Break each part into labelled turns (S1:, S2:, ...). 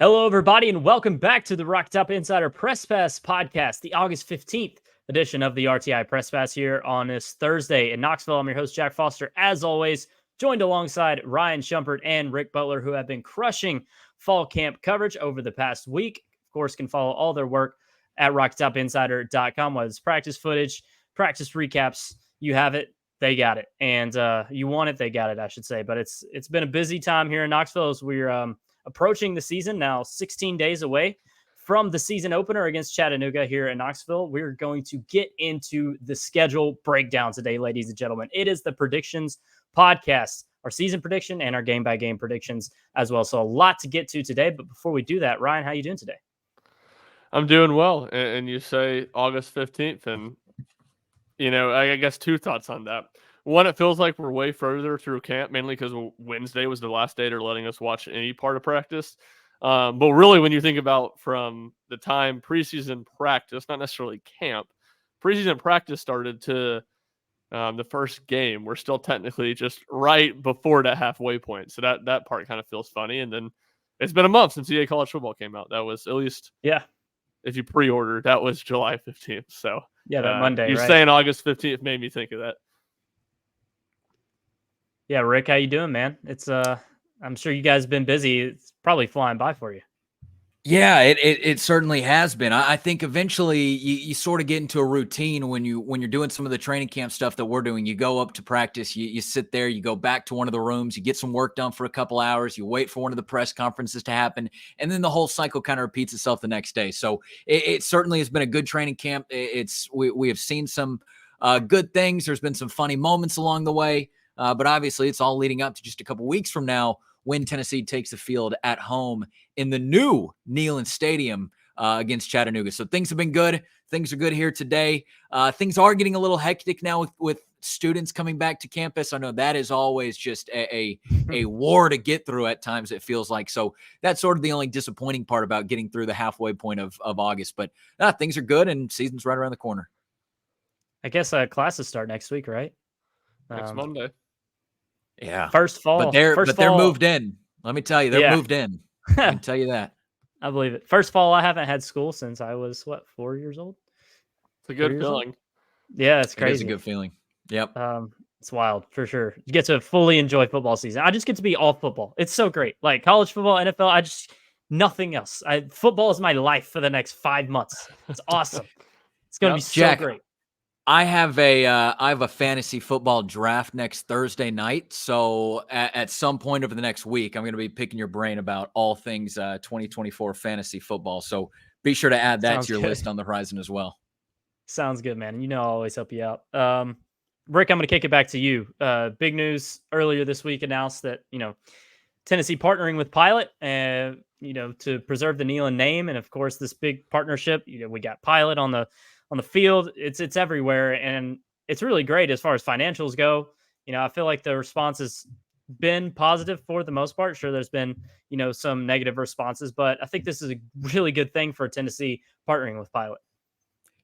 S1: Hello, everybody, and welcome back to the RTI Insider Press Pass podcast, the August 15th edition of the RTI Press Pass here on this Thursday in Knoxville. I'm your host, Jack Foster, as always, joined alongside Ryan Schumpert and Ric Butler, who have been crushing fall camp coverage over the past week. Of course, can follow all their work at rocktopinsider.com, whether it's practice footage, practice recaps. You have it, they got it. And you want it, they got it, I should say. But it's been a busy time here in Knoxville as we're approaching the season, now 16 days away from the season opener against Chattanooga here in Knoxville. We're going to get into the schedule breakdown today, ladies and gentlemen. It is the predictions podcast, our season prediction and our game-by-game predictions as well. So a lot to get to today. But before we do that, Ryan, how are you doing today?
S2: I'm doing well. And you say August 15th. And, I guess two thoughts on that. One, it feels like we're way further through camp, mainly because Wednesday was the last day they're letting us watch any part of practice. But really, when you think about from the time preseason practice, not necessarily camp, preseason practice started to the first game, we're still technically just right before that halfway point. So that part kind of feels funny. And then it's been a month since EA College Football came out. That was at least, if you pre-order, that was July 15th. So
S1: that Monday,
S2: you
S1: right?
S2: saying August 15th made me think of that.
S1: Yeah, Rick, how you doing, man? It's I'm sure you guys have been busy. It's probably flying by for you.
S3: Yeah, it certainly has been. I think eventually you sort of get into a routine when you're doing some of the training camp stuff that we're doing. You go up to practice, you sit there, you go back to one of the rooms, you get some work done for a couple hours, you wait for one of the press conferences to happen, and then the whole cycle kind of repeats itself the next day. So it certainly has been a good training camp. We have seen some good things. There's been some funny moments along the way, but obviously it's all leading up to just a couple weeks from now when Tennessee takes the field at home in the new Neyland Stadium against Chattanooga. So things have been good. Things are good here today. Things are getting a little hectic now with students coming back to campus. I know that is always just a war to get through at times, it feels like. So that's sort of the only disappointing part about getting through the halfway point of August. But things are good, and season's right around the corner.
S1: I guess classes start next week, right?
S2: Next Monday.
S3: Yeah.
S1: First fall.
S3: They're moved in. Let me tell you, they're moved in. I can tell you that.
S1: I believe it. First fall, I haven't had school since I was, 4 years old?
S2: It's a good feeling.
S1: Yeah, it's crazy.
S3: It is a good feeling. Yep.
S1: It's wild, for sure. You get to fully enjoy football season. I just get to be all football. It's so great. Like college football, NFL, nothing else. Football is my life for the next 5 months. It's awesome. It's going to be so great.
S3: I have a fantasy football draft next Thursday night. So at some point over the next week, I'm going to be picking your brain about all things 2024 fantasy football. So be sure to add that to your list on the horizon as well.
S1: Sounds good, man. I'll always help you out. Rick, I'm going to kick it back to you. Big news earlier this week announced that, Tennessee partnering with Pilot and, to preserve the Neyland name. And of course, this big partnership, we got Pilot on the field. It's everywhere. And it's really great as far as financials go. I feel like the response has been positive for the most part. Sure, there's been, some negative responses, but I think this is a really good thing for Tennessee partnering with Pilot.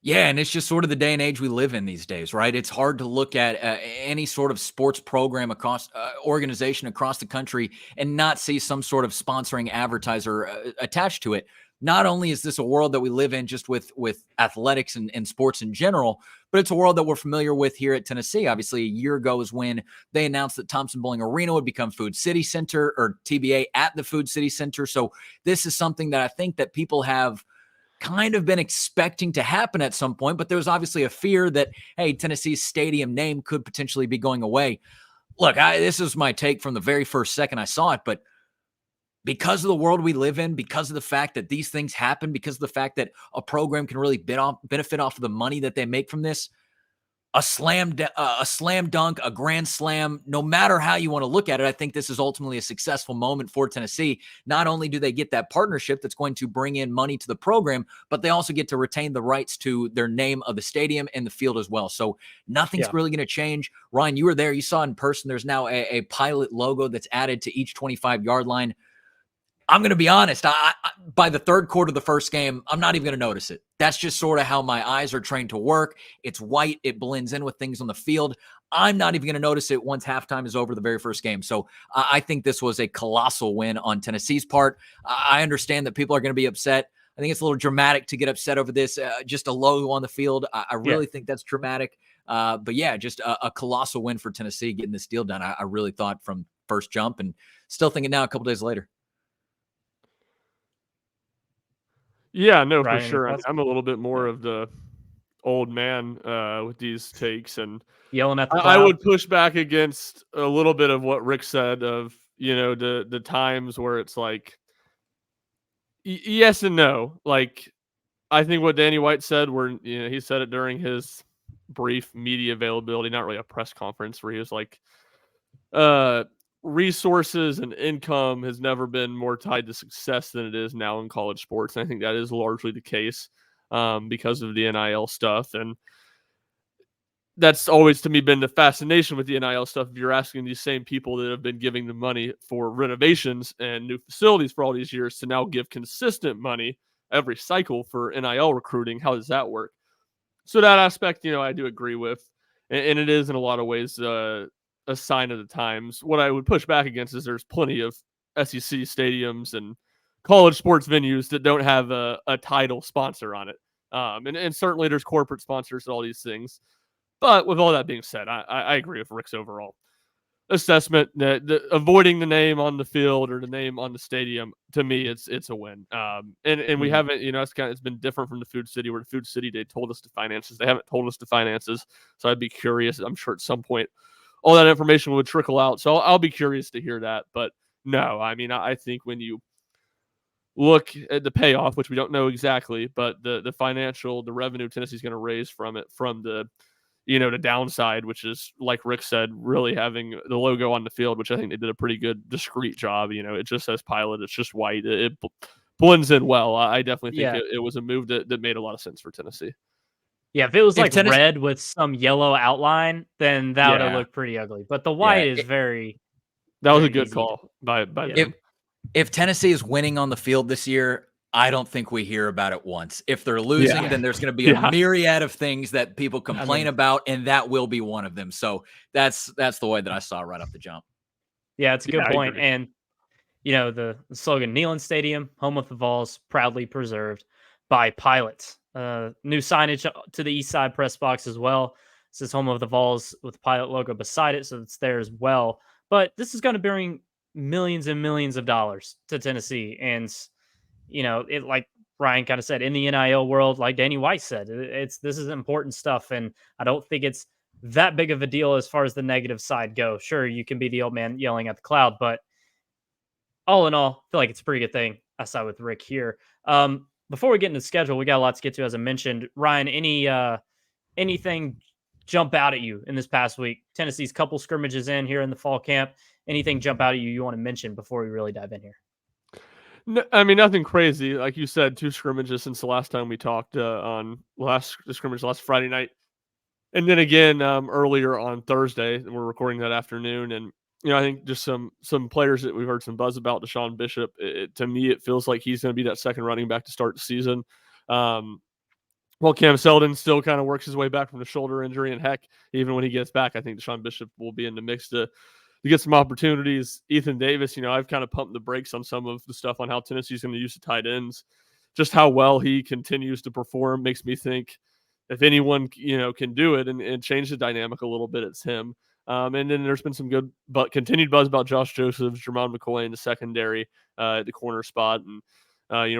S3: Yeah, and it's just sort of the day and age we live in these days, right? It's hard to look at any sort of sports program across organization across the country and not see some sort of sponsoring advertiser attached to it. Not only is this a world that we live in just with athletics and sports in general, but it's a world that we're familiar with here at Tennessee. Obviously, a year ago is when they announced that Thompson Bowling Arena would become Food City Center, or TBA at the Food City Center. So this is something that I think that people have kind of been expecting to happen at some point, but there was obviously a fear that, hey, Tennessee's stadium name could potentially be going away. Look, this is my take from the very first second I saw it, but because of the world we live in, because of the fact that these things happen, because of the fact that a program can really benefit off of the money that they make from this, a slam dunk, a grand slam, no matter how you want to look at it, I think this is ultimately a successful moment for Tennessee. Not only do they get that partnership that's going to bring in money to the program, but they also get to retain the rights to their name of the stadium and the field as well. So nothing's really going to change. Ryan, you were there. You saw in person, there's now a Pilot logo that's added to each 25-yard line. I'm going to be honest. By the third quarter of the first game, I'm not even going to notice it. That's just sort of how my eyes are trained to work. It's white. It blends in with things on the field. I'm not even going to notice it once halftime is over the very first game. So I think this was a colossal win on Tennessee's part. I understand that people are going to be upset. I think it's a little dramatic to get upset over this. Just a logo on the field. I really think that's dramatic. But yeah, just a colossal win for Tennessee getting this deal done. I really thought from first jump, and still thinking now a couple days later.
S2: Yeah, no, for
S1: Ryan, any
S2: sure.
S1: thoughts?
S2: I'm a little bit more of the old man with these takes, and
S1: Yelling at the
S2: I
S1: cloud.
S2: would push back against a little bit of what Rick said of, the times where it's like yes and no. Like, I think what Danny White said, where he said it during his brief media availability, not really a press conference, where he was like, resources and income has never been more tied to success than it is now in college sports. And I think that is largely the case because of the NIL stuff. And that's always to me been the fascination with the NIL stuff. If you're asking these same people that have been giving the money for renovations and new facilities for all these years to now give consistent money every cycle for NIL recruiting, how does that work? So that aspect, I do agree with, and it is in a lot of ways a sign of the times. What I would push back against is there's plenty of SEC stadiums and college sports venues that don't have a title sponsor on it, and certainly there's corporate sponsors and all these things. But with all that being said, I agree with Rick's overall assessment that avoiding the name on the field or the name on the stadium, to me, it's a win. And we haven't, it's been different from the Food City, where the Food City, they told us the finances. They haven't told us the finances. So I'd be curious. I'm sure at some point all that information would trickle out. So I'll be curious to hear that. But no, I mean, I think when you look at the payoff, which we don't know exactly, but the financial, the revenue Tennessee's going to raise from it, from the the downside, which is, like Rick said, really having the logo on the field, which I think they did a pretty good, discreet job. It just says Pilot. It's just white. It blends in well. I definitely think it was a move that made a lot of sense for Tennessee.
S1: Yeah, if it was like
S3: Tennessee,
S1: red with some yellow outline, then that would have looked pretty ugly. But the white is very
S2: that was a
S1: very
S2: good
S1: easy.
S2: call by
S1: Yeah.
S2: them.
S3: If Tennessee is winning on the field this year, I don't think we hear about it once. If they're losing, then there's going to be a myriad of things that people complain about, and that will be one of them. So that's the way that I saw right off the jump.
S1: Yeah, it's a good point. And the slogan, Neyland Stadium, home of the Vols, proudly preserved by Pilots. New signage to the east side press box as well. It says home of the Vols with the Pilot logo beside it, so it's there as well. But this is going to bring millions and millions of dollars to Tennessee. And it, like Ryan kind of said, in the NIL world, like Danny White said, this is important stuff, and I don't think it's that big of a deal as far as the negative side goes. Sure, you can be the old man yelling at the cloud, but all in all, I feel like it's a pretty good thing. I side with Rick here. Before we get into the schedule, we got a lot to get to, as I mentioned. Ryan, anything jump out at you in this past week? Tennessee's couple scrimmages in here in the fall camp. Anything jump out at you want to mention before we really dive in here?
S2: No, I mean, nothing crazy. Like you said, 2 scrimmages since the last time we talked on last Friday night. And then again, earlier on Thursday, and we're recording that afternoon. And, I think just some players that we've heard some buzz about. Deshaun Bishop, to me, it feels like he's going to be that second running back to start the season. Well, Cam Seldon still kind of works his way back from the shoulder injury. And heck, even when he gets back, I think Deshaun Bishop will be in the mix to get some opportunities. Ethan Davis, I've kind of pumped the brakes on some of the stuff on how Tennessee's going to use the tight ends. Just how well he continues to perform makes me think if anyone, can do it and change the dynamic a little bit, it's him. And then there's been some good but continued buzz about Josh Josephs, Jermon McCoy in the secondary at the corner spot. And,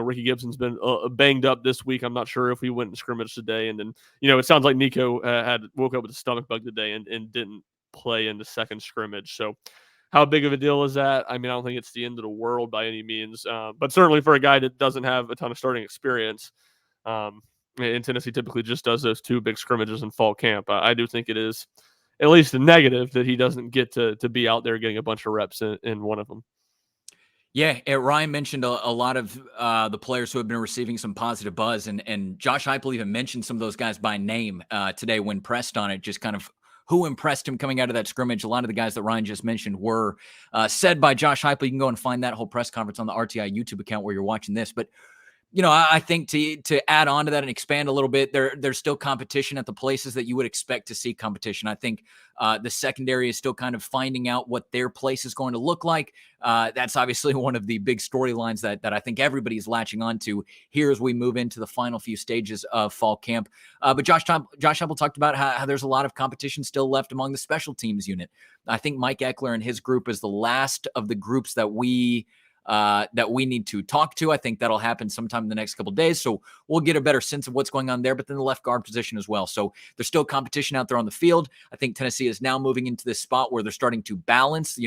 S2: Ricky Gibson's been banged up this week. I'm not sure if he went in scrimmage today. And then, it sounds like Nico had woke up with a stomach bug today and didn't play in the second scrimmage. So how big of a deal is that? I mean, I don't think it's the end of the world by any means, but certainly for a guy that doesn't have a ton of starting experience, and Tennessee typically just does those 2 big scrimmages in fall camp. I do think it is at least a negative that he doesn't get to be out there getting a bunch of reps in one of them.
S3: Yeah, Ryan mentioned a lot of the players who have been receiving some positive buzz, and Josh Heupel even mentioned some of those guys by name today when pressed on it, just kind of who impressed him coming out of that scrimmage. A lot of the guys that Ryan just mentioned were said by Josh Heupel. You can go and find that whole press conference on the RTI YouTube account where you're watching this. But I think to add on to that and expand a little bit, there's still competition at the places that you would expect to see competition. I think the secondary is still kind of finding out what their place is going to look like. That's obviously one of the big storylines that I think everybody is latching onto here as we move into the final few stages of fall camp. But Josh Heupel talked about how there's a lot of competition still left among the special teams unit. I think Mike Eckler and his group is the last of the groups that we need to talk to. I think that'll happen sometime in the next couple of days. So we'll get a better sense of what's going on there, but then the left guard position as well. So there's still competition out there on the field. I think Tennessee is now moving into this spot where they're starting to balance,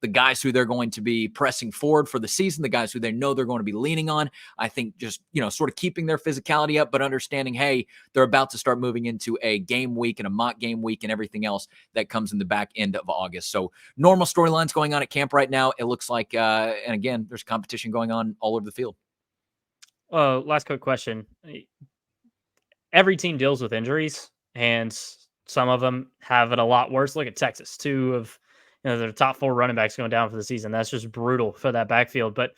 S3: the guys who they're going to be pressing forward for the season, the guys who they know they're going to be leaning on. I think just, sort of keeping their physicality up, but understanding, hey, they're about to start moving into a game week and a mock game week and everything else that comes in the back end of August. So normal storylines going on at camp right now. It looks like, and again, there's competition going on all over the field.
S1: Last quick question. Every team deals with injuries, and some of them have it a lot worse. Look at Texas, two of their top 4 running backs going down for the season. That's just brutal for that backfield. But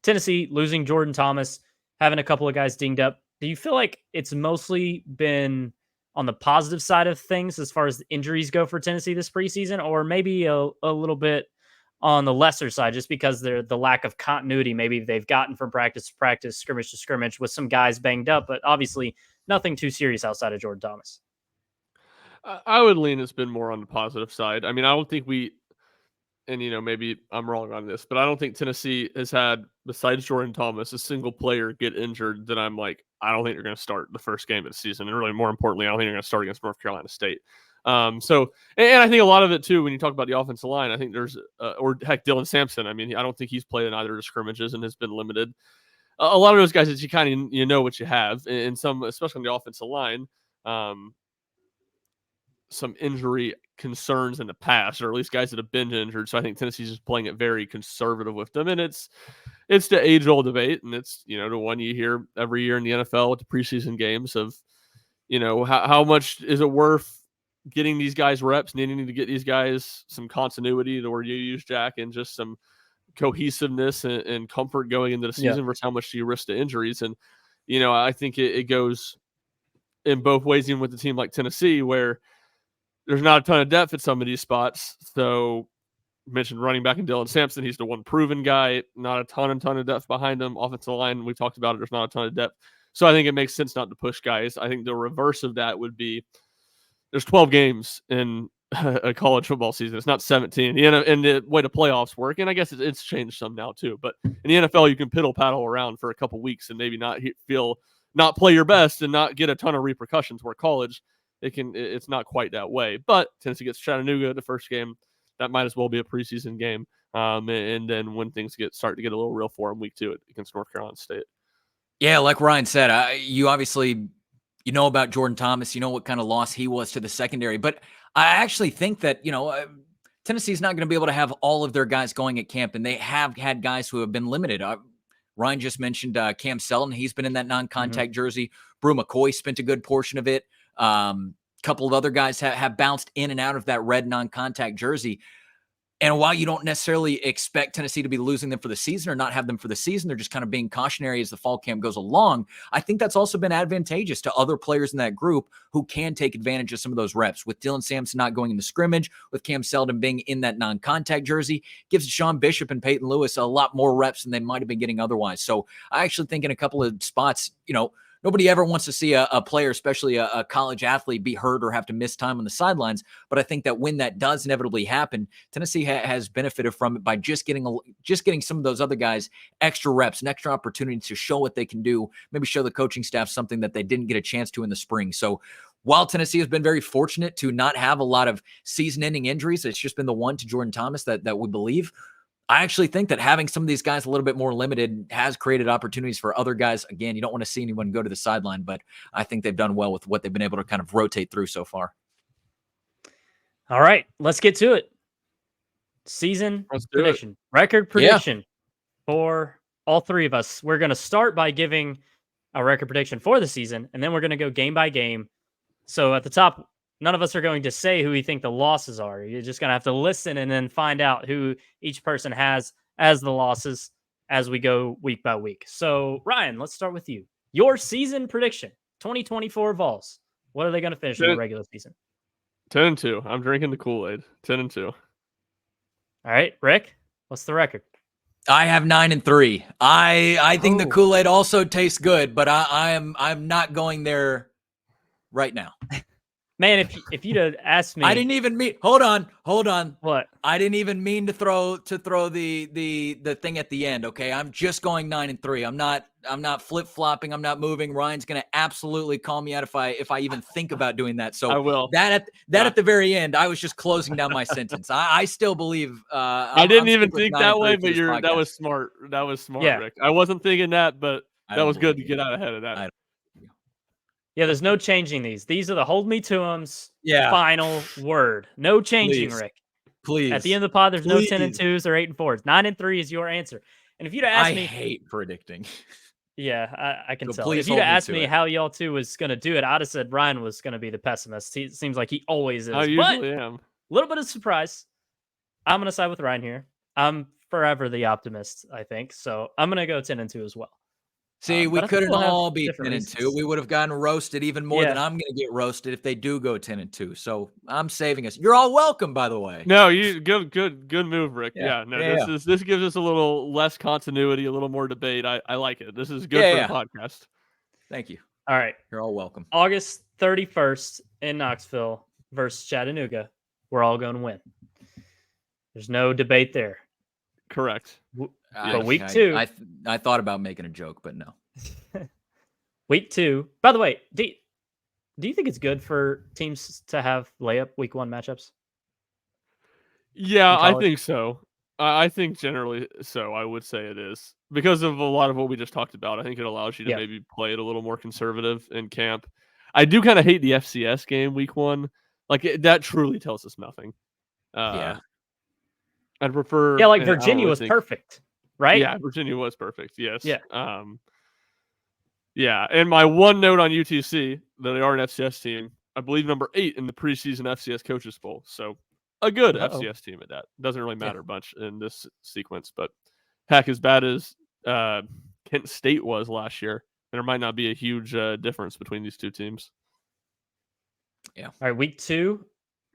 S1: Tennessee losing Jordan Thomas, having a couple of guys dinged up. Do you feel like it's mostly been on the positive side of things as far as the injuries go for Tennessee this preseason, or maybe a little bit on the lesser side, just because they're the lack of continuity maybe they've gotten from practice to practice, scrimmage to scrimmage, with some guys banged up, but obviously nothing too serious outside of Jordan Thomas?
S2: I would lean it's been more on the positive side. I mean, I don't think maybe I'm wrong on this, but I don't think Tennessee has had, besides Jordan Thomas, a single player get injured that I'm like, I don't think they're going to start the first game of the season. And really, more importantly, I don't think they're going to start against North Carolina State. And I think a lot of it too, when you talk about the offensive line, I think there's, or heck, Dylan Sampson. I mean, I don't think he's played in either of the scrimmages and has been limited. A lot of those guys that you kind of, know what you have, and some, especially on the offensive line, some injury concerns in the past, or at least guys that have been injured. So I think Tennessee's just playing it very conservative with them. And it's the age-old debate, and it's, the one you hear every year in the NFL with the preseason games of, how much is it worth getting these guys reps, needing to get these guys some continuity to where you use Jack, and just some cohesiveness and comfort going into the season versus how much do you risk the injuries. And, I think it goes in both ways, even with a team like Tennessee, where there's not a ton of depth at some of these spots. So mentioned running back and Dylan Sampson. He's the one proven guy, not a ton of depth behind him. Offensive line, we talked about it. There's not a ton of depth. So I think it makes sense not to push guys. I think the reverse of that would be there's 12 games in a college football season. It's not 17. And the way the playoffs work, and I guess it's changed some now too, but in the NFL, you can piddle paddle around for a couple weeks and maybe not play your best and not get a ton of repercussions, where college, it's not quite that way. But Tennessee gets Chattanooga the first game. That might as well be a preseason game. And then when things start to get a little real for them, week 2 against North Carolina State. Yeah,
S3: like Ryan said, you obviously about Jordan Thomas, what kind of loss he was to the secondary. But I actually think that, Tennessee's not going to be able to have all of their guys going at camp, and they have had guys who have been limited. Ryan just mentioned Cam Selton. He's been in that non-contact jersey. Brew McCoy spent a good portion of it. Couple of other guys have bounced in and out of that red non-contact jersey. And while you don't necessarily expect Tennessee to be losing them for the season or not have them for the season, they're just kind of being cautionary as the fall camp goes along. I think that's also been advantageous to other players in that group who can take advantage of some of those reps. With Dylan Sampson not going into scrimmage, with Cam Selton being in that non-contact jersey, gives Sean Bishop and Peyton Lewis a lot more reps than they might have been getting otherwise. So I actually think in a couple of spots, nobody ever wants to see a player, especially a college athlete, be hurt or have to miss time on the sidelines. But I think that when that does inevitably happen, Tennessee has benefited from it by just getting some of those other guys extra reps and extra opportunities to show what they can do, maybe show the coaching staff something that they didn't get a chance to in the spring. So while Tennessee has been very fortunate to not have a lot of season-ending injuries, it's just been the one to Jordan Thomas that we believe. I actually think that having some of these guys a little bit more limited has created opportunities for other guys. Again, you don't want to see anyone go to the sideline, but I think they've done well with what they've been able to kind of rotate through so far.
S1: All right, let's get to it. Season prediction, record prediction for all three of us. We're going to start by giving a record prediction for the season, and then we're going to go game by game. So at the top, none of us are going to say who we think the losses are. You're just going to have to listen and then find out who each person has as the losses. as we go week by week. So, Ryan, let's start with you. Your season prediction, 2024 Vols. What are they going to finish in the regular season?
S2: 10-2. I'm drinking the Kool-Aid. 10-2.
S1: All right, Rick, what's the record?
S3: I have 9-3. I think the Kool-Aid also tastes good, but I'm not going there right now.
S1: Man, if you'd have asked me,
S3: I didn't even mean. Hold on.
S1: What?
S3: I didn't even mean to throw the thing at the end. Okay, I'm just going 9-3. I'm not flip flopping. I'm not moving. Ryan's gonna absolutely call me out if I even think about doing that. So
S2: I will.
S3: At the very end, I was just closing down my sentence. I still believe.
S2: I didn't even think that way, but that was smart. That was smart,
S1: Yeah.
S2: Rick. I wasn't thinking that, but that was good to get out ahead of that.
S1: Yeah, there's no changing these. These are the hold me to 'em's final word. No changing, Rick.
S3: Please.
S1: At the end of the pod, there's no 10-2s or 8-4s. 9-3 is your answer. And if you'd have asked me,
S3: I hate predicting.
S1: Yeah, I can
S3: So
S1: tell. If you'd have asked me how y'all two was going to do it, I'd have said Ryan was going to be the pessimist. He seems like he always is.
S2: I usually am.
S1: A little bit of surprise. I'm going to side with Ryan here. I'm forever the optimist, I think. So I'm going to go 10-2 as well.
S3: See, we couldn't all be 10-2. We would have gotten roasted even more than I'm going to get roasted if they do go 10-2. So I'm saving us. You're all welcome, by the way.
S2: No, you good move, Rick. This gives us a little less continuity, a little more debate. I like it. This is good for the podcast.
S3: Thank you.
S1: All right,
S3: you're all welcome.
S1: August 31st in Knoxville versus Chattanooga. We're all going to win. There's no debate there.
S2: Correct.
S1: But week 2,
S3: I thought about making a joke, but no.
S1: Week 2. By the way, do you think it's good for teams to have layup week 1 matchups?
S2: Yeah, I think so. I think generally so. I would say it is because of a lot of what we just talked about. I think it allows you to maybe play it a little more conservative in camp. I do kind of hate the FCS game week 1. Like that truly tells us nothing. I'd prefer.
S1: Yeah, like Virginia was perfect, right?
S2: Yeah, Virginia was perfect. Yes.
S1: Yeah.
S2: Yeah, and my one note on UTC that they are an FCS team. I believe number 8 in the preseason FCS Coaches Bowl. So a good FCS team at that. Doesn't really matter much in this sequence, but heck, as bad as Kent State was last year, there might not be a huge difference between these two teams.
S3: Yeah.
S1: All right, week 2,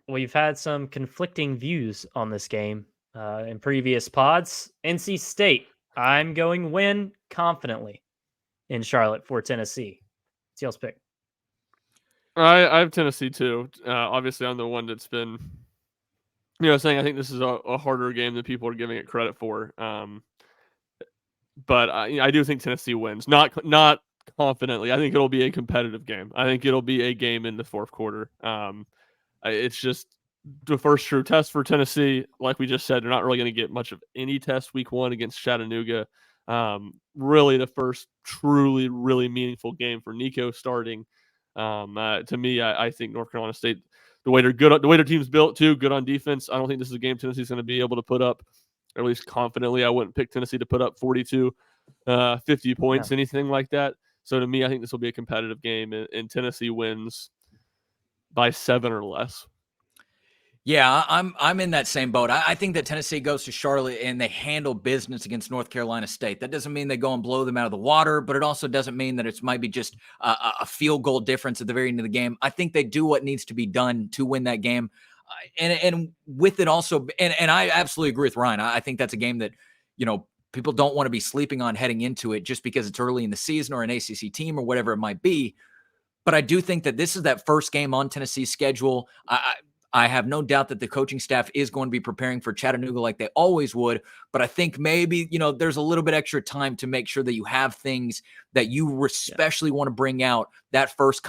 S1: we've had some conflicting views on this game in previous pods. NC State, I'm going win confidently in Charlotte for Tennessee. What's y'all's pick?
S2: I have Tennessee too. Obviously, I'm the one that's been, saying I think this is a harder game than people are giving it credit for. But I do think Tennessee wins. Not confidently. I think it'll be a competitive game. I think it'll be a game in the fourth quarter. It's just the first true test for Tennessee. Like we just said, they're not really going to get much of any test week 1 against Chattanooga. Really the first truly, really meaningful game for Nico starting. To me, I think North Carolina State, the way their team's built too, good on defense. I don't think this is a game Tennessee's going to be able to put up, or at least confidently. I wouldn't pick Tennessee to put up 42, 50 points, anything like that. So to me, I think this will be a competitive game, and Tennessee wins by 7 or less.
S3: Yeah, I'm in that same boat. I think that Tennessee goes to Charlotte and they handle business against North Carolina State. That doesn't mean they go and blow them out of the water, but it also doesn't mean that it might be just a field goal difference at the very end of the game. I think they do what needs to be done to win that game. And with it also, and I absolutely agree with Ryan. I think that's a game that, people don't want to be sleeping on heading into it just because it's early in the season or an ACC team or whatever it might be. But I do think that this is that first game on Tennessee's schedule. I have no doubt that the coaching staff is going to be preparing for Chattanooga like they always would. But I think maybe, there's a little bit extra time to make sure that you have things that you especially want to bring out that first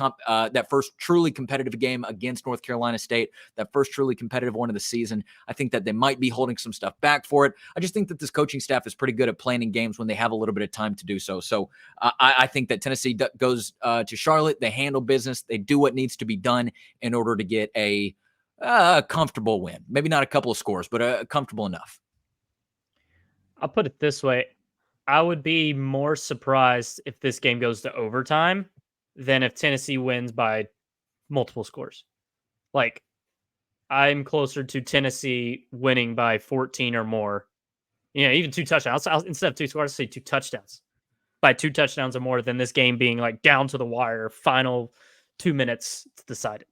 S3: truly competitive game against North Carolina State, that first truly competitive one of the season. I think that they might be holding some stuff back for it. I just think that this coaching staff is pretty good at planning games when they have a little bit of time to do so. So I think that Tennessee goes to Charlotte. They handle business. They do what needs to be done in order to get a comfortable win. Maybe not a couple of scores, but comfortable enough.
S1: I'll put it this way. I would be more surprised if this game goes to overtime than if Tennessee wins by multiple scores. Like, I'm closer to Tennessee winning by 14 or more Even 2 touchdowns. Instead of 2 scores, I'll say 2 touchdowns. By 2 touchdowns or more than this game being like down to the wire, final 2 minutes to decide it.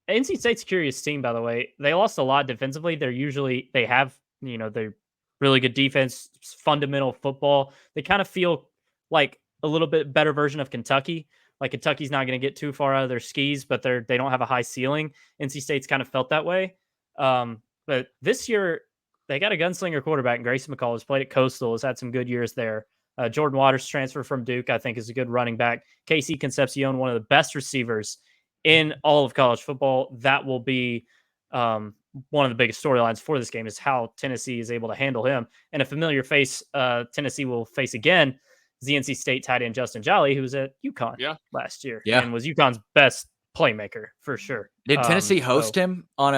S1: NC State's a curious team, by the way. They lost a lot defensively. They have, they're really good defense, fundamental football. They kind of feel like a little bit better version of Kentucky. Like Kentucky's not going to get too far out of their skis, but they don't have a high ceiling. NC State's kind of felt that way. But this year, they got a gunslinger quarterback, Grayson McCall, who's played at Coastal, has had some good years there. Jordan Waters transfer from Duke, I think, is a good running back. Casey Concepcion, one of the best receivers in all of college football. That will be one of the biggest storylines for this game, is how Tennessee is able to handle him. And a familiar face Tennessee will face again is the NC State tight end Justin Jolly, who was at UConn last year and was UConn's best playmaker for sure.
S3: Did Tennessee host him on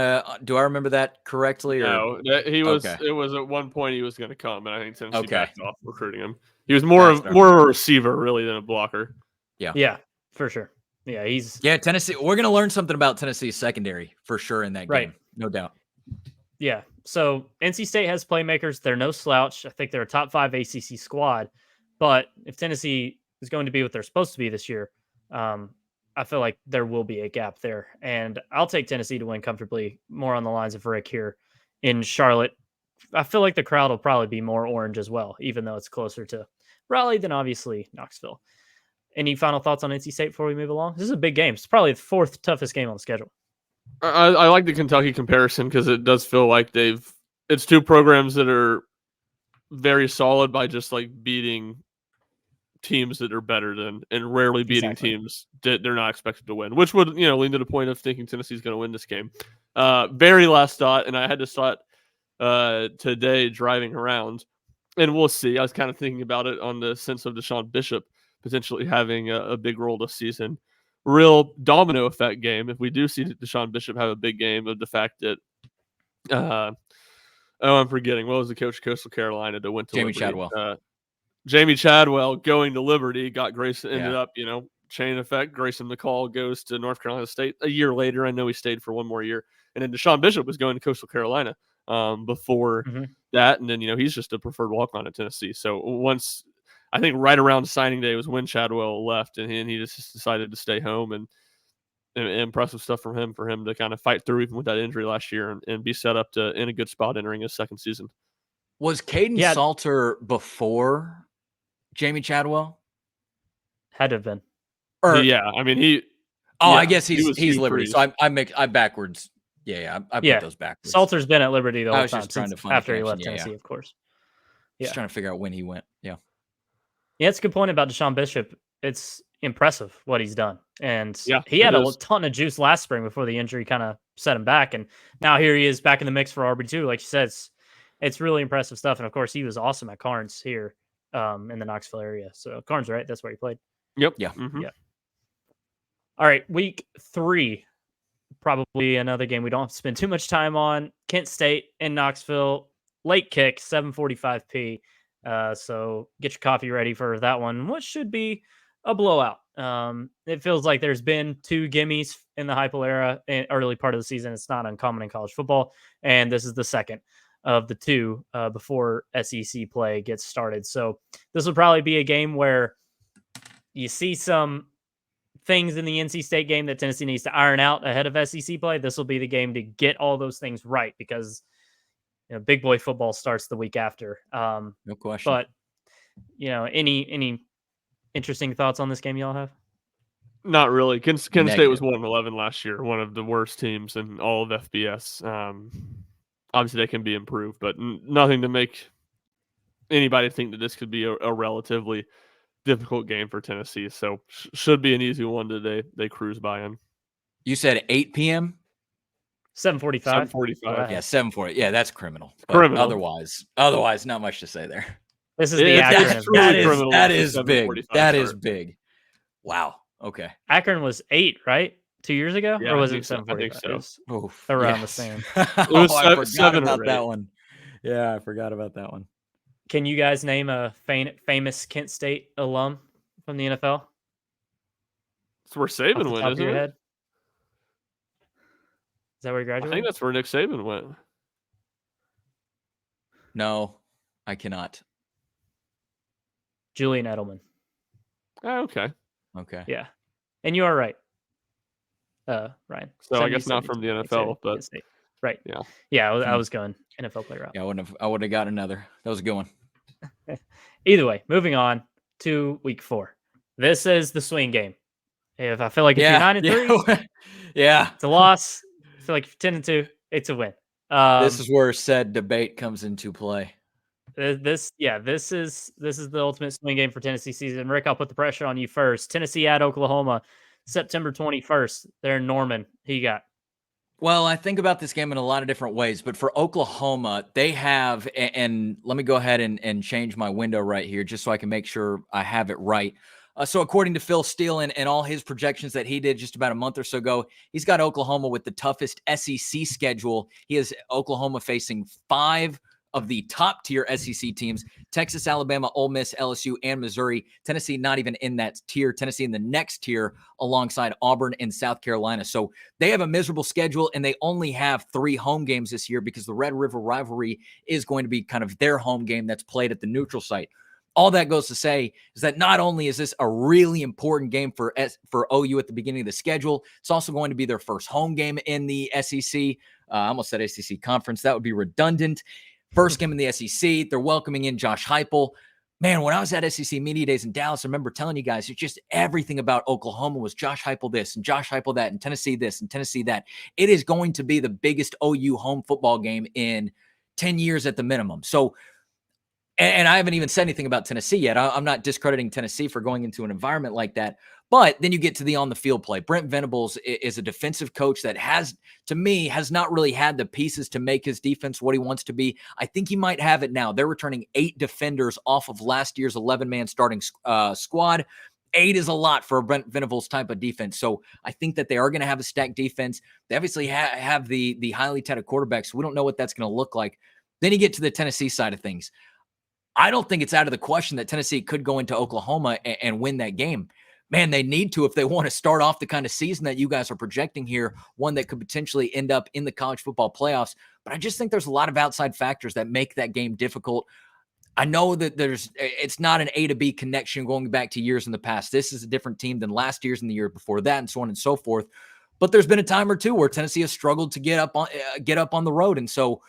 S3: do I remember that correctly?
S2: No, he was. Okay. It was at one point he was going to come, and I think Tennessee backed off recruiting him. He was more of a receiver really than a blocker.
S1: Yeah, for sure. Yeah,
S3: Tennessee. We're going to learn something about Tennessee's secondary for sure in that game, no doubt.
S1: Yeah. So NC State has playmakers. They're no slouch. I think they're a top 5 ACC squad. But if Tennessee is going to be what they're supposed to be this year, I feel like there will be a gap there. And I'll take Tennessee to win comfortably, more on the lines of Rick here in Charlotte. I feel like the crowd will probably be more orange as well, even though it's closer to Raleigh than obviously Knoxville. Any final thoughts on NC State before we move along? This is a big game. It's probably the 4th toughest game on the schedule.
S2: I like the Kentucky comparison because it does feel like it's 2 programs that are very solid by just like beating teams that are better than, and rarely beating teams that they're not expected to win, which would, lead to the point of thinking Tennessee's going to win this game. Very last thought, and I had this thought today driving around, and we'll see. I was kind of thinking about it on the sense of Deshaun Bishop potentially having a big role this season. Real domino effect game if we do see Deshaun Bishop have a big game, of the fact that I'm forgetting, what was the coach of Coastal Carolina that went to
S3: Jamie
S2: Liberty?
S3: Chadwell.
S2: Jamie Chadwell going to Liberty, got Grayson, ended up, chain effect. Grayson McCall goes to North Carolina State a year later. I know he stayed for one more year. And then Deshaun Bishop was going to Coastal Carolina before that. And then, he's just a preferred walk-on at Tennessee. So once, I think right around signing day was when Chadwell left, and he just decided to stay home, and impressive stuff from him for him to kind of fight through even with that injury last year and be set up in a good spot entering his second season.
S3: Was Caden Salter before Jamie Chadwell?
S1: Had to have been.
S2: I mean, he.
S3: I guess he's Liberty. So I backwards. I put those backwards.
S1: Salter's been at Liberty the whole time since after he left Tennessee, of course.
S3: Just trying to figure out when he went. Yeah,
S1: it's a good point about Deshaun Bishop. It's impressive what he's done, and he had a ton of juice last spring before the injury kind of set him back, and now here he is back in the mix for RB2. Like you said, it's really impressive stuff, and of course he was awesome at Carnes here. In the Knoxville area. So Carnes, right? That's where he played.
S2: Yep.
S3: Yeah.
S2: Mm-hmm.
S1: Yeah. All right. Week 3, probably another game we don't have to spend too much time on. Kent State in Knoxville, late kick, 7:45 p.m. So get your coffee ready for that one. What should be a blowout. It feels like there's been 2 gimmies in the Heupel era in early part of the season. It's not uncommon in college football. And this is the second of the 2 before SEC play gets started. So this will probably be a game where you see some things in the NC State game that Tennessee needs to iron out ahead of SEC play. This will be the game to get all those things right, because big boy football starts the week after.
S3: No question.
S1: But any interesting thoughts on this game y'all have?
S2: Not really. Kent State was 1-11 last year, one of the worst teams in all of FBS. Obviously, they can be improved, but nothing to make anybody think that this could be a relatively difficult game for Tennessee. So should be an easy one that they cruise by in.
S3: You said 8 p.m.?
S1: 7:45.
S2: 7:45.
S3: Yeah, 7:40. Yeah, that's criminal.
S2: Criminal.
S3: Otherwise, not much to say there.
S1: This is the Akron.
S3: That is big. That is big. Wow. Okay.
S1: Akron was 8, right? 2 years ago?
S2: Yeah,
S1: or was it 7:45?
S2: I think so.
S1: Around the same.
S2: It was
S3: I forgot
S2: 7
S3: about
S2: or 8.
S3: that one. Yeah, I forgot about that one.
S1: Can you guys name a famous Kent State alum from the NFL?
S2: That's where Saban went, isn't it?
S1: Is that where he graduated?
S2: I think that's where Nick Saban went.
S3: No, I cannot.
S1: Julian Edelman.
S2: Oh, okay.
S3: Okay.
S1: Yeah. And you are right, Ryan.
S2: So I guess not
S1: 70-72
S2: from the
S1: against
S2: NFL, but
S1: State. Right.
S2: yeah.
S1: Yeah, I was going NFL player out.
S3: Yeah, I would have got another. That was a good one.
S1: Either way, moving on to week 4. This is the swing game. If I feel like if you're 9-3,
S3: yeah.
S1: it's a loss. I feel like if you're 10-2, it's a win.
S3: This is where said debate comes into play.
S1: This is the ultimate swing game for Tennessee season. Rick, I'll put the pressure on you first. Tennessee at Oklahoma, September 21st. They're in Norman. Who you got?
S3: Well, I think about this game in a lot of different ways, but for Oklahoma, they have, and let me go ahead and change my window right here just so I can make sure I have it right. So according to Phil Steele and all his projections that he did just about a month or so ago, he's got Oklahoma with the toughest SEC schedule. He has Oklahoma facing 5 of the top tier SEC teams: Texas, Alabama, Ole Miss, LSU, and Missouri. Tennessee not even in that tier. Tennessee in the next tier alongside Auburn and South Carolina. So they have a miserable schedule, and they only have 3 home games this year because the Red River rivalry is going to be kind of their home game that's played at the neutral site. All that goes to say is that not only is this a really important game for OU at the beginning of the schedule, it's also going to be their first home game in the SEC. I almost said SEC conference. That would be redundant. First game in the SEC. They're welcoming in Josh Heupel. Man, when I was at SEC Media Days in Dallas, I remember telling you guys, it's just everything about Oklahoma was Josh Heupel this and Josh Heupel that and Tennessee this and Tennessee that. It is going to be the biggest OU home football game in 10 years at the minimum. So, and I haven't even said anything about Tennessee yet. I'm not discrediting Tennessee for going into an environment like that. But then you get to the on-the-field play. Brent Venables is a defensive coach that has not really had the pieces to make his defense what he wants to be. I think he might have it now. They're returning 8 defenders off of last year's 11-man starting squad. 8 is a lot for a Brent Venables type of defense. So I think that they are going to have a stacked defense. They obviously have the highly touted quarterback, so we don't know what that's going to look like. Then you get to the Tennessee side of things. I don't think it's out of the question that Tennessee could go into Oklahoma and win that game. Man, they need to if they want to start off the kind of season that you guys are projecting here, one that could potentially end up in the college football playoffs. But I just think there's a lot of outside factors that make that game difficult. I know that it's not an A to B connection going back to years in the past. This is a different team than last year's and the year before that, and so on and so forth. But there's been a time or two where Tennessee has struggled to get up on the road, and so,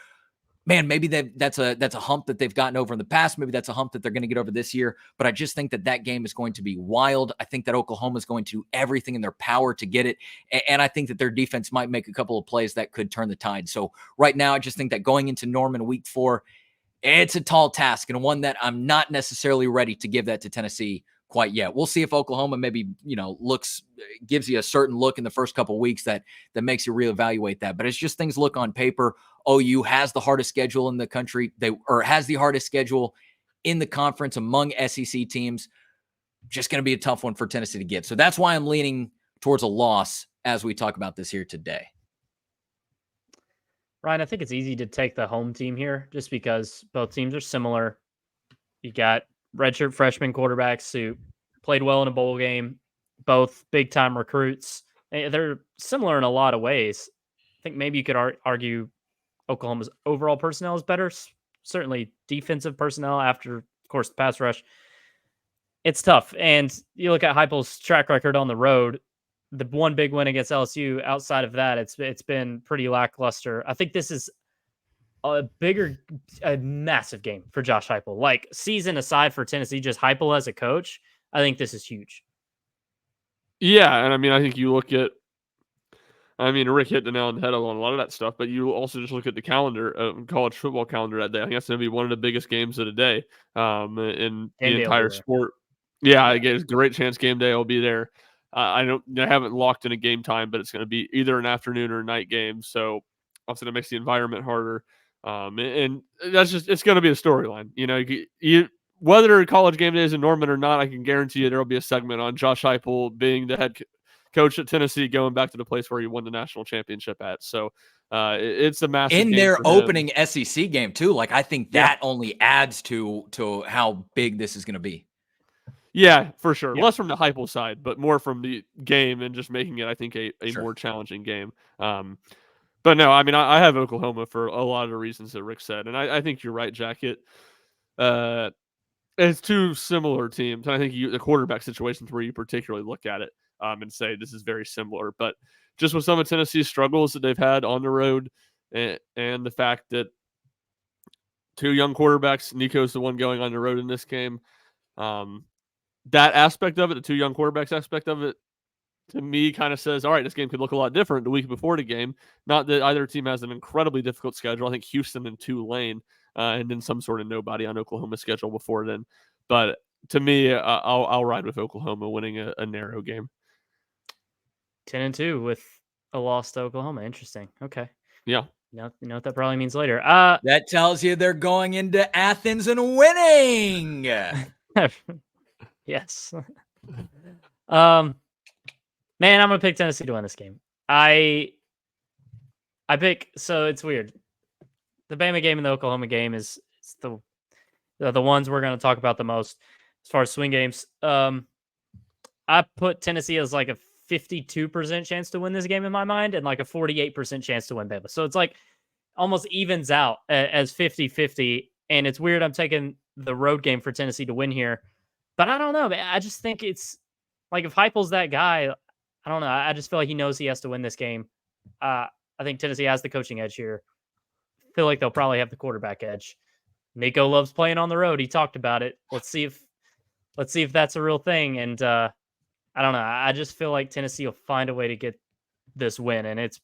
S3: man, maybe that's a hump that they've gotten over in the past. Maybe that's a hump that they're going to get over this year. But I just think that game is going to be wild. I think that Oklahoma is going to do everything in their power to get it. And I think that their defense might make a couple of plays that could turn the tide. So right now, I just think that going into Norman week 4, it's a tall task and one that I'm not necessarily ready to give that to Tennessee quite yet. We'll see if Oklahoma maybe, gives you a certain look in the first couple of weeks that makes you reevaluate that. But it's just things look on paper. OU has the hardest schedule in the country. Has the hardest schedule in the conference among SEC teams. Just going to be a tough one for Tennessee to get. So that's why I'm leaning towards a loss as we talk about this here today.
S1: Ryan, I think it's easy to take the home team here just because both teams are similar. You got redshirt freshman quarterbacks who played well in a bowl game, both big-time recruits. They're similar in a lot of ways. I think maybe you could argue Oklahoma's overall personnel is better, certainly defensive personnel after, of course, the pass rush. It's tough. And you look at Heupel's track record on the road, the one big win against LSU. Outside of that, it's been pretty lackluster. I think this is a massive game for Josh Heupel. Like, season aside for Tennessee, just Heupel as a coach, I think this is huge.
S2: Yeah, and I mean, I think you look at, Rick hit the nail on the head on a lot of that stuff, but you also just look at the calendar, college football calendar that day. I think that's going to be one of the biggest games of the day in the entire sport. Yeah, I guess great chance game day will be there. I haven't locked in a game time, but it's going to be either an afternoon or a night game. So obviously that makes the environment harder. And that's just, it's going to be a storyline. Whether college game day is in Norman or not, I can guarantee you there will be a segment on Josh Heupel being the head coach at Tennessee, going back to the place where he won the national championship at. So it's a massive
S3: in
S2: game
S3: their
S2: for him.
S3: opening SEC game too. Like, I think that only adds to how big this is going to be.
S2: Yeah, for sure. Yeah. Less from the Heupel side, but more from the game and just making it, I think, a more challenging game. But But no, I mean, I have Oklahoma for a lot of the reasons that Rick said, and I think you're right, Jack. It's two similar teams, and I think the quarterback situations where you particularly look at it and say this is very similar. But just with some of Tennessee's struggles that they've had on the road, and the fact that two young quarterbacks, Nico's the one going on the road in this game. That aspect of it, the two young quarterbacks aspect of it, to me kind of says, all right, this game could look a lot different the week before the game. Not that either team has an incredibly difficult schedule. I think Houston and Tulane, and then some sort of nobody on Oklahoma's schedule before then. But to me, I'll ride with Oklahoma winning a narrow game.
S1: 10-2 with a loss to Oklahoma. Interesting. Okay.
S2: Yeah.
S1: You know what that probably means later.
S3: That tells you they're going into Athens and winning.
S1: Yes. Man, I'm gonna pick Tennessee to win this game. I pick. So it's weird. The Bama game and the Oklahoma game is the ones we're gonna talk about the most as far as swing games. I put Tennessee as like a 52% chance to win this game in my mind, and like a 48% chance to win Bama. So it's like almost evens out as 50-50. And it's weird. I'm taking the road game for Tennessee to win here, but I don't know. I just think it's like if Heupel's that guy. I don't know. I just feel like he knows he has to win this game. I think Tennessee has the coaching edge here. I feel like they'll probably have the quarterback edge. Nico loves playing on the road. He talked about it. Let's see if that's a real thing. And I don't know. I just feel like Tennessee will find a way to get this win, and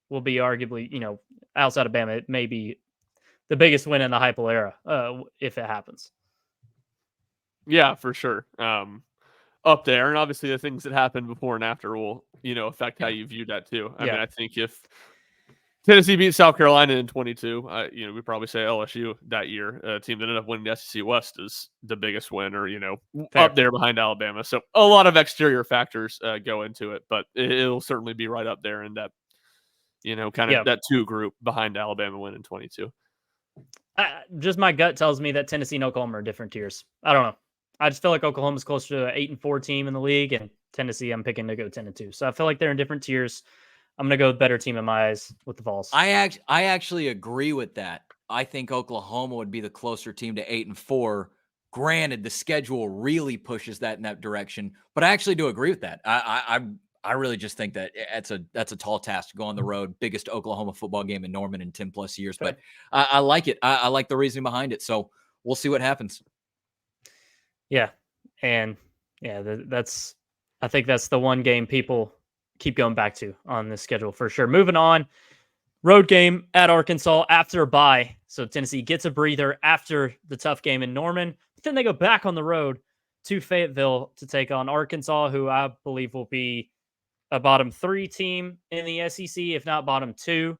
S1: will be arguably, outside of Bama, it may be the biggest win in the Heupel era if it happens.
S2: Yeah, for sure. Up there, and obviously the things that happened before and after will, affect how you view that too. I mean, I think if Tennessee beat South Carolina in 22, we probably say LSU that year, a team that ended up winning the SEC West, is the biggest win, or up there behind Alabama. So a lot of exterior factors go into it, but it'll certainly be right up there in that, that two group behind Alabama win in 22.
S1: Just my gut tells me that Tennessee and Oklahoma are different tiers. I don't know. I just feel like Oklahoma's closer to an 8-4 team in the league, and Tennessee, I'm picking to go 10-2. So I feel like they're in different tiers. I'm going to go with better team in my eyes with the Vols.
S3: I actually agree with that. I think Oklahoma would be the closer team to 8-4. Granted, the schedule really pushes that in that direction, but I actually do agree with that. I really just think that that's a tall task to go on the road. Biggest Oklahoma football game in Norman in 10 plus years, but I like it. I like the reasoning behind it. So we'll see what happens.
S1: Yeah. And I think that's the one game people keep going back to on this schedule for sure. Moving on, road game at Arkansas after a bye. So Tennessee gets a breather after the tough game in Norman, but then they go back on the road to Fayetteville to take on Arkansas, who I believe will be a bottom 3 team in the SEC, if not bottom 2.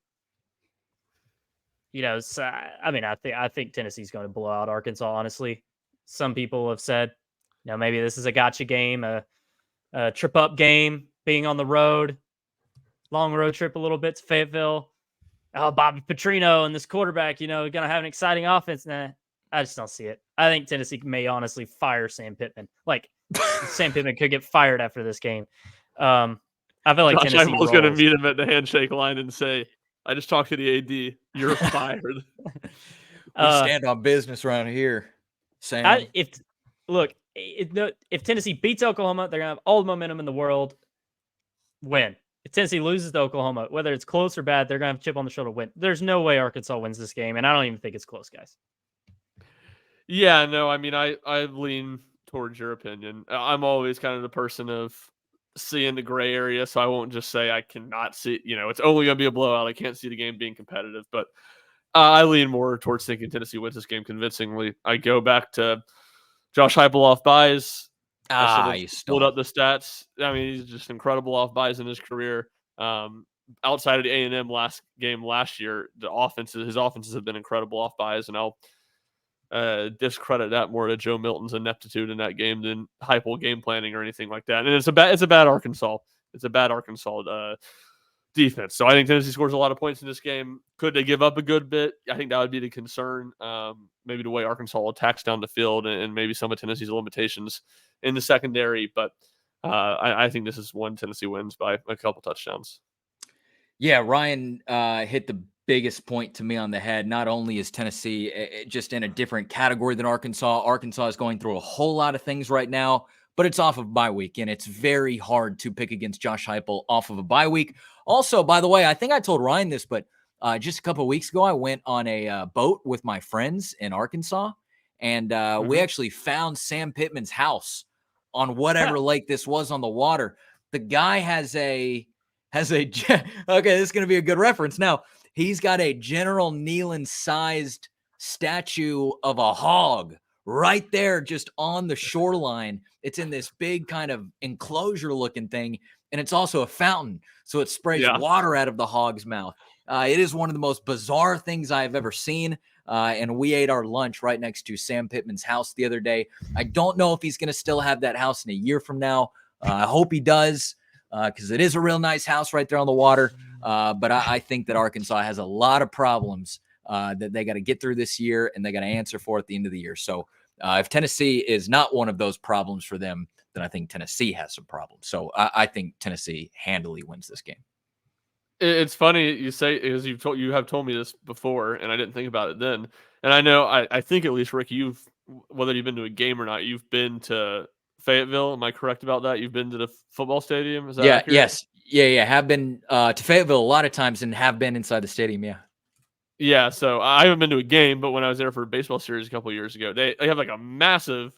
S1: So, I think Tennessee's going to blow out Arkansas, honestly. Some people have said, maybe this is a gotcha game, a trip up game, being on the road, long road trip a little bit to Fayetteville. Oh, Bobby Petrino and this quarterback, going to have an exciting offense. Nah, I just don't see it. I think Tennessee may honestly fire Sam Pittman. Like, Sam Pittman could get fired after this game. I feel like
S2: Josh
S1: Tennessee
S2: was going to meet him at the handshake line and say, I just talked to the AD. You're fired.
S3: We stand on business around here, Sam.
S1: If Tennessee beats Oklahoma, they're going to have all the momentum in the world. Win. If Tennessee loses to Oklahoma, whether it's close or bad, they're going to have a chip on the shoulder to win. There's no way Arkansas wins this game, and I don't even think it's close, guys.
S2: Yeah, no, I mean, I lean towards your opinion. I'm always kind of the person of seeing the gray area, so I won't just say I cannot see, it's only going to be a blowout. I can't see the game being competitive, but I lean more towards thinking Tennessee wins this game convincingly. I go back to Josh Heupel off buys. I pulled up the stats. I mean, he's just incredible off buys in his career. Outside of the A&M last year, his offenses have been incredible off buys, and I'll discredit that more to Joe Milton's ineptitude in that game than Heupel game planning or anything like that. And it's a bad Arkansas. It's a bad Arkansas defense. So I think Tennessee scores a lot of points in this game. Could they give up a good bit? I think that would be the concern. Maybe the way Arkansas attacks down the field and maybe some of Tennessee's limitations in the secondary. But I think this is one Tennessee wins by a couple touchdowns.
S3: Yeah, Ryan hit the biggest point to me on the head. Not only is Tennessee just in a different category than Arkansas, Arkansas is going through a whole lot of things right now, but it's off of bye week, and it's very hard to pick against Josh Heupel off of a bye week. Also, by the way, I think I told Ryan this, but just a couple of weeks ago, I went on a boat with my friends in Arkansas, and we actually found Sam Pittman's house on whatever lake this was on the water. The guy has a okay, this is going to be a good reference. Now, he's got a General Nealon sized statue of a hog right there just on the shoreline. It's in this big kind of enclosure looking thing, and it's also a fountain, so it sprays water out of the hog's mouth. It is one of the most bizarre things I've ever seen, and we ate our lunch right next to Sam Pittman's house the other day. I don't know if he's going to still have that house in a year from now. I hope he does, because it is a real nice house right there on the water. But I think that Arkansas has a lot of problems that they got to get through this year, and they got to answer for at the end of the year. So if Tennessee is not one of those problems for them, then I think Tennessee has some problems. So I think Tennessee handily wins this game.
S2: It's funny you say, because you have told me this before, and I didn't think about it then. And I know, I think at least, Rick, whether you've been to a game or not, you've been to Fayetteville. Am I correct about that? You've been to the football stadium? Is that accurate?
S3: Yes. Yeah. Have been to Fayetteville a lot of times and have been inside the stadium. Yeah.
S2: Yeah, so I haven't been to a game, but when I was there for a baseball series a couple of years ago, they have like a massive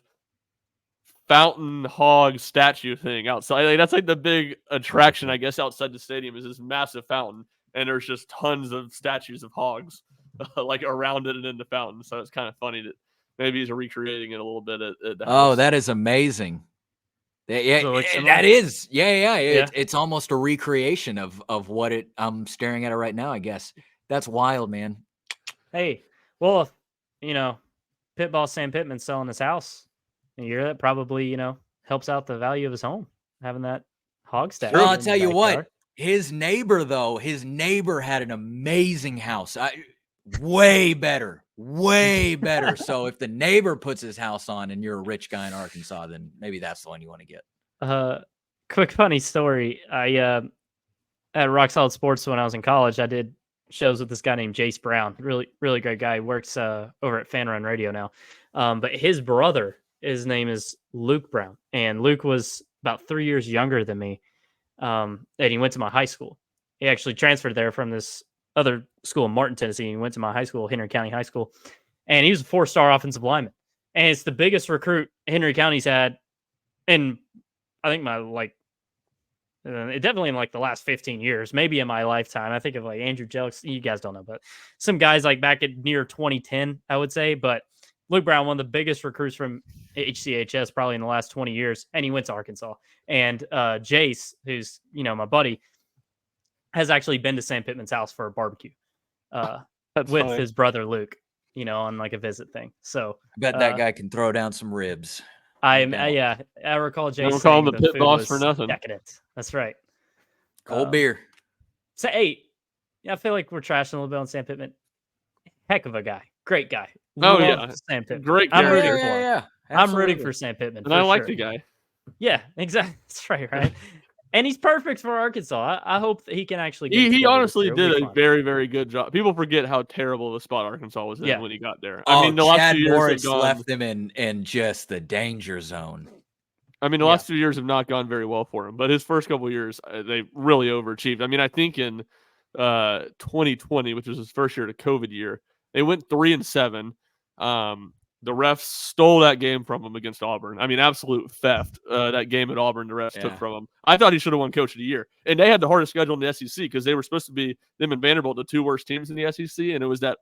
S2: fountain hog statue thing outside. Like, that's like the big attraction, I guess, outside the stadium is this massive fountain, and there's just tons of statues of hogs like around it and in the fountain. So it's kind of funny that maybe he's recreating it a little bit at the house.
S3: Oh, that is amazing. Yeah,
S1: So it's
S3: that is. Yeah.
S1: Yeah.
S3: It's almost a recreation of what I'm staring at it right now, I guess. That's wild, man.
S1: Hey, well, Pitball Sam Pittman selling his house a year, that probably, helps out the value of his home, having that hog statue.
S3: Well,
S1: in
S3: I'll
S1: the
S3: tell you what,
S1: backyard.
S3: his neighbor had an amazing house. Way better. So if the neighbor puts his house on and you're a rich guy in Arkansas, then maybe that's the one you want to get.
S1: Quick funny story. I at Rock Solid Sports when I was in college, I did shows with this guy named Jace Brown. Really, really great guy. He works over at Fan Run Radio now. But his brother, his name is Luke Brown, and Luke was about 3 years younger than me. And he went to my high school. He actually transferred there from this other school in Martin, Tennessee. He went to my high school, Henry County High School, and he was a 4-star offensive lineman. And it's the biggest recruit Henry County's had in, I think, it definitely in like the last 15 years, maybe in my lifetime. I think of like Andrew Jelks. You guys don't know, but some guys like back at near 2010, I would say. But Luke Brown, one of the biggest recruits from HCHS probably in the last 20 years, and he went to Arkansas. And Jace, who's my buddy, has actually been to Sam Pittman's house for a barbecue with
S2: funny.
S1: his brother Luke, on like a visit thing. So
S3: I bet that guy can throw down some ribs.
S1: I recall Jace
S2: Don't call him
S1: saying
S2: the pit
S1: food
S2: boss
S1: was
S2: for nothing.
S1: decadent. That's right.
S3: Cold beer.
S1: So, hey, I feel like we're trashing a little bit on Sam Pittman. Heck of a guy. Great guy. Love Sam Pittman.
S2: Great
S1: I'm
S2: character.
S1: rooting for him.
S3: Yeah.
S1: I'm rooting for Sam Pittman.
S2: And I like
S1: sure.
S2: the guy.
S1: Yeah, exactly. That's right. And he's perfect for Arkansas. I hope that he can actually get it
S2: He
S1: together
S2: honestly
S1: this year. It'll
S2: did
S1: be
S2: a
S1: fun.
S2: very, very good job. People forget how terrible the spot Arkansas was in when he got there.
S3: I
S2: I mean, the last
S3: Chad
S2: few years
S3: Morris
S2: have gone,
S3: left them in just the danger zone.
S2: I mean, the last 2 years have not gone very well for him, but his first couple of years, they really overachieved. I mean, I think in 2020, which was his first year, the COVID year, they went 3-7. The refs stole that game from him against Auburn. I mean, absolute theft. That game at Auburn, the refs took from him. I thought he should have won Coach of the Year. And they had the hardest schedule in the SEC because they were supposed to be, them and Vanderbilt, the two worst teams in the SEC, and it was that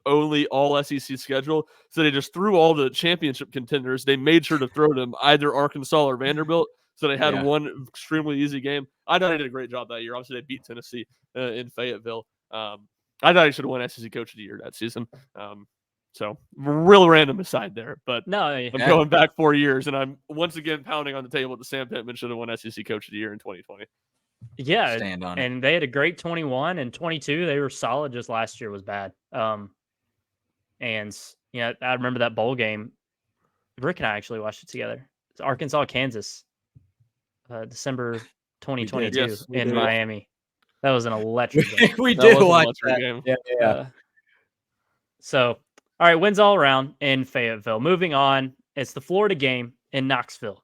S2: only all SEC schedule. So they just threw all the championship contenders. They made sure to throw them either Arkansas or Vanderbilt. So they had one extremely easy game. I thought he did a great job that year. Obviously, they beat Tennessee in Fayetteville. I thought he should have won SEC Coach of the Year that season. So real random aside there, but I'm going back 4 years, and I'm once again pounding on the table that Sam Pittman should have won SEC Coach of the Year in 2020.
S1: Yeah,
S3: Stand on it.
S1: and they had a great 21 and 22. They were solid. Just last year was bad. And I remember that bowl game. Rick and I actually watched it together. It's Arkansas, Kansas, December 2022
S2: we did.
S1: Miami. That was an electric game.
S3: We
S2: That
S3: did
S2: was an
S3: watch
S2: electric
S3: that.
S2: game.
S3: Yeah.
S1: So, all right, wins all around in Fayetteville. Moving on, it's the Florida game in Knoxville.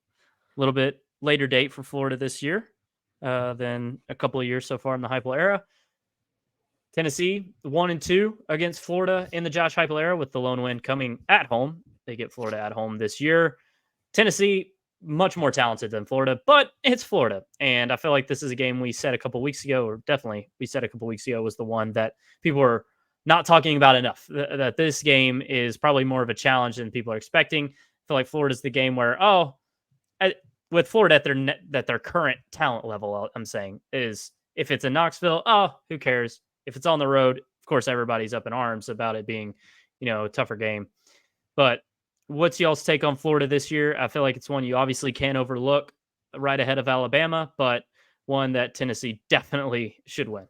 S1: A little bit later date for Florida this year than a couple of years so far in the Heupel era. Tennessee 1-2 against Florida in the Josh Heupel era, with the lone win coming at home. They get Florida at home this year. Tennessee much more talented than Florida, but it's Florida, and I feel like this is a game we said a couple weeks ago, or definitely we said a couple weeks ago, was the one that people were not talking about enough. That this game is probably more of a challenge than people are expecting. I feel like Florida's the game where with Florida at their current talent level, I'm saying, is if it's in Knoxville, who cares? If it's on the road, of course, everybody's up in arms about it being, a tougher game. But what's y'all's take on Florida this year? I feel like it's one you obviously can't overlook, right ahead of Alabama, but one that Tennessee definitely should win.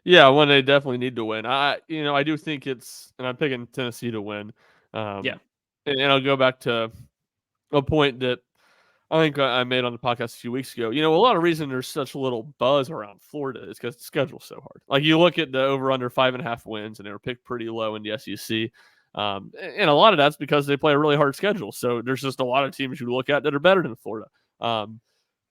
S2: Yeah, one they definitely need to win. I do think and I'm picking Tennessee to win.
S1: Yeah.
S2: And I'll go back to a point that I think I made on the podcast a few weeks ago. A lot of reason there's such little buzz around Florida is because the schedule's so hard. Like, you look at the over/under 5.5 wins, and they were picked pretty low in the SEC. And a lot of that's because they play a really hard schedule. So there's just a lot of teams you look at that are better than Florida. To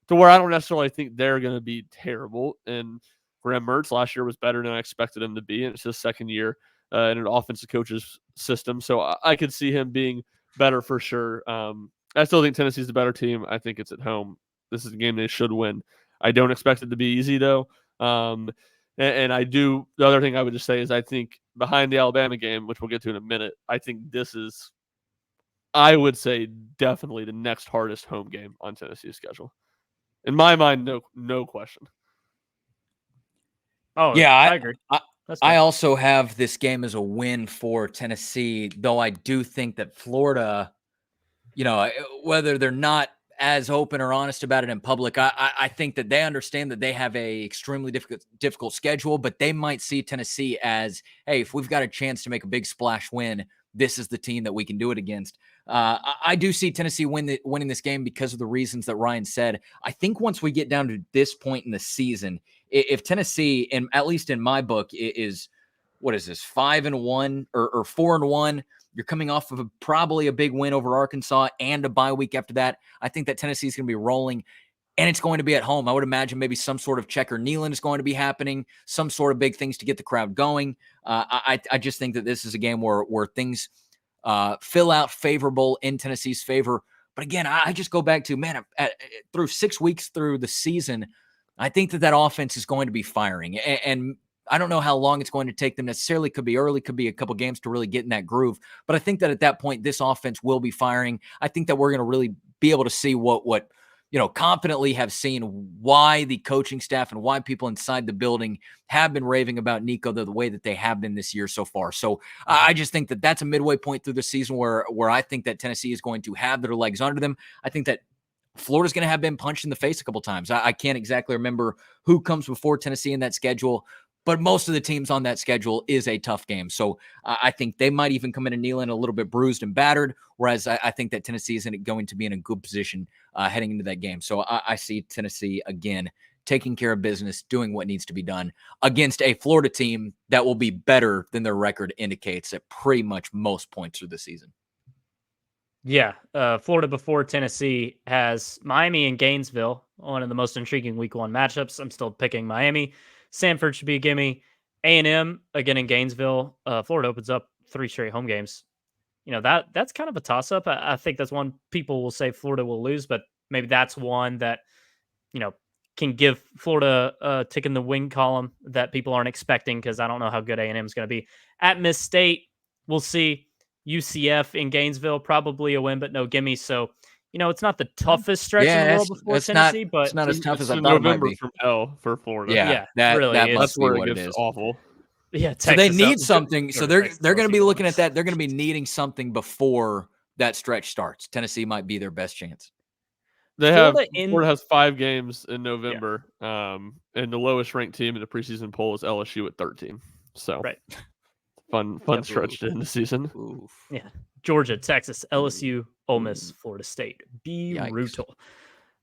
S2: where I don't necessarily think they're going to be terrible. And Graham Mertz last year was better than I expected him to be, and it's his second year in an offensive coach's system. So I could see him being better for sure. I still think Tennessee's the better team. I think it's at home. This is a game they should win. I don't expect it to be easy, though. And I do. The other thing I would just say is I think behind the Alabama game, which we'll get to in a minute, I think this is, I would say, definitely the next hardest home game on Tennessee's schedule. In my mind, no question.
S1: Oh,
S3: Yeah,
S1: I agree.
S3: I also have this game as a win for Tennessee, though I do think that Florida, whether they're not as open or honest about it in public, I think that they understand that they have a extremely difficult schedule, but they might see Tennessee as, hey, if we've got a chance to make a big splash win, this is the team that we can do it against. I do see Tennessee winning this game because of the reasons that Ryan said. I think once we get down to this point in the season, if Tennessee, and at least in my book, is what is this, 5-1 or 4-1? You're coming off of probably a big win over Arkansas and a bye week after that. I think that Tennessee is going to be rolling, and it's going to be at home. I would imagine maybe some sort of checker kneeling is going to be happening, some sort of big things to get the crowd going. I just think that this is a game where things fill out favorable in Tennessee's favor. But again, I just go back to, man, through 6 weeks through the season, I think that offense is going to be firing. And I don't know how long it's going to take them necessarily. Could be early, could be a couple games to really get in that groove. But I think that at that point, this offense will be firing. I think that we're going to really be able to see what confidently have seen why the coaching staff and why people inside the building have been raving about Nico the way that they have been this year so far. So I just think that that's a midway point through the season where I think that Tennessee is going to have their legs under them. I think that Florida's going to have been punched in the face a couple times. I can't exactly remember who comes before Tennessee in that schedule, but most of the teams on that schedule is a tough game. So I think they might even come in and kneel in a little bit bruised and battered, whereas I think that Tennessee isn't going to be in a good position heading into that game. So I see Tennessee, again, taking care of business, doing what needs to be done against a Florida team that will be better than their record indicates at pretty much most points through the season.
S1: Yeah, Florida before Tennessee has Miami and Gainesville, one of the most intriguing week 1 matchups. I'm still picking Miami. Sanford should be a gimme. A&M, again in Gainesville. Florida opens up 3 straight home games. That's kind of a toss-up. I think that's one people will say Florida will lose, but maybe that's one that, can give Florida a tick in the win column that people aren't expecting, because I don't know how good A&M is going to be. At Miss State, we'll see. UCF in Gainesville, probably a win, but no gimme. So, it's not the toughest stretch in the world before Tennessee, but
S3: it's not as tough as I thought
S2: November
S3: it might be.
S2: from hell for Florida.
S1: Yeah, really,
S3: that's
S2: where
S3: what
S2: it
S3: it
S2: gets
S3: is.
S2: awful.
S1: Yeah,
S3: so they need
S1: Texas
S3: something. So they're going to be looking at that. They're going to be
S1: Texas.
S3: needing something before that stretch starts. Tennessee might be their best chance.
S2: Florida has 5 games in November, and the lowest ranked team in the preseason poll is LSU at 13. So
S1: right.
S2: Fun stretch to end the season.
S3: Oof.
S1: Yeah. Georgia, Texas, LSU, Ole Miss, Florida State. Brutal.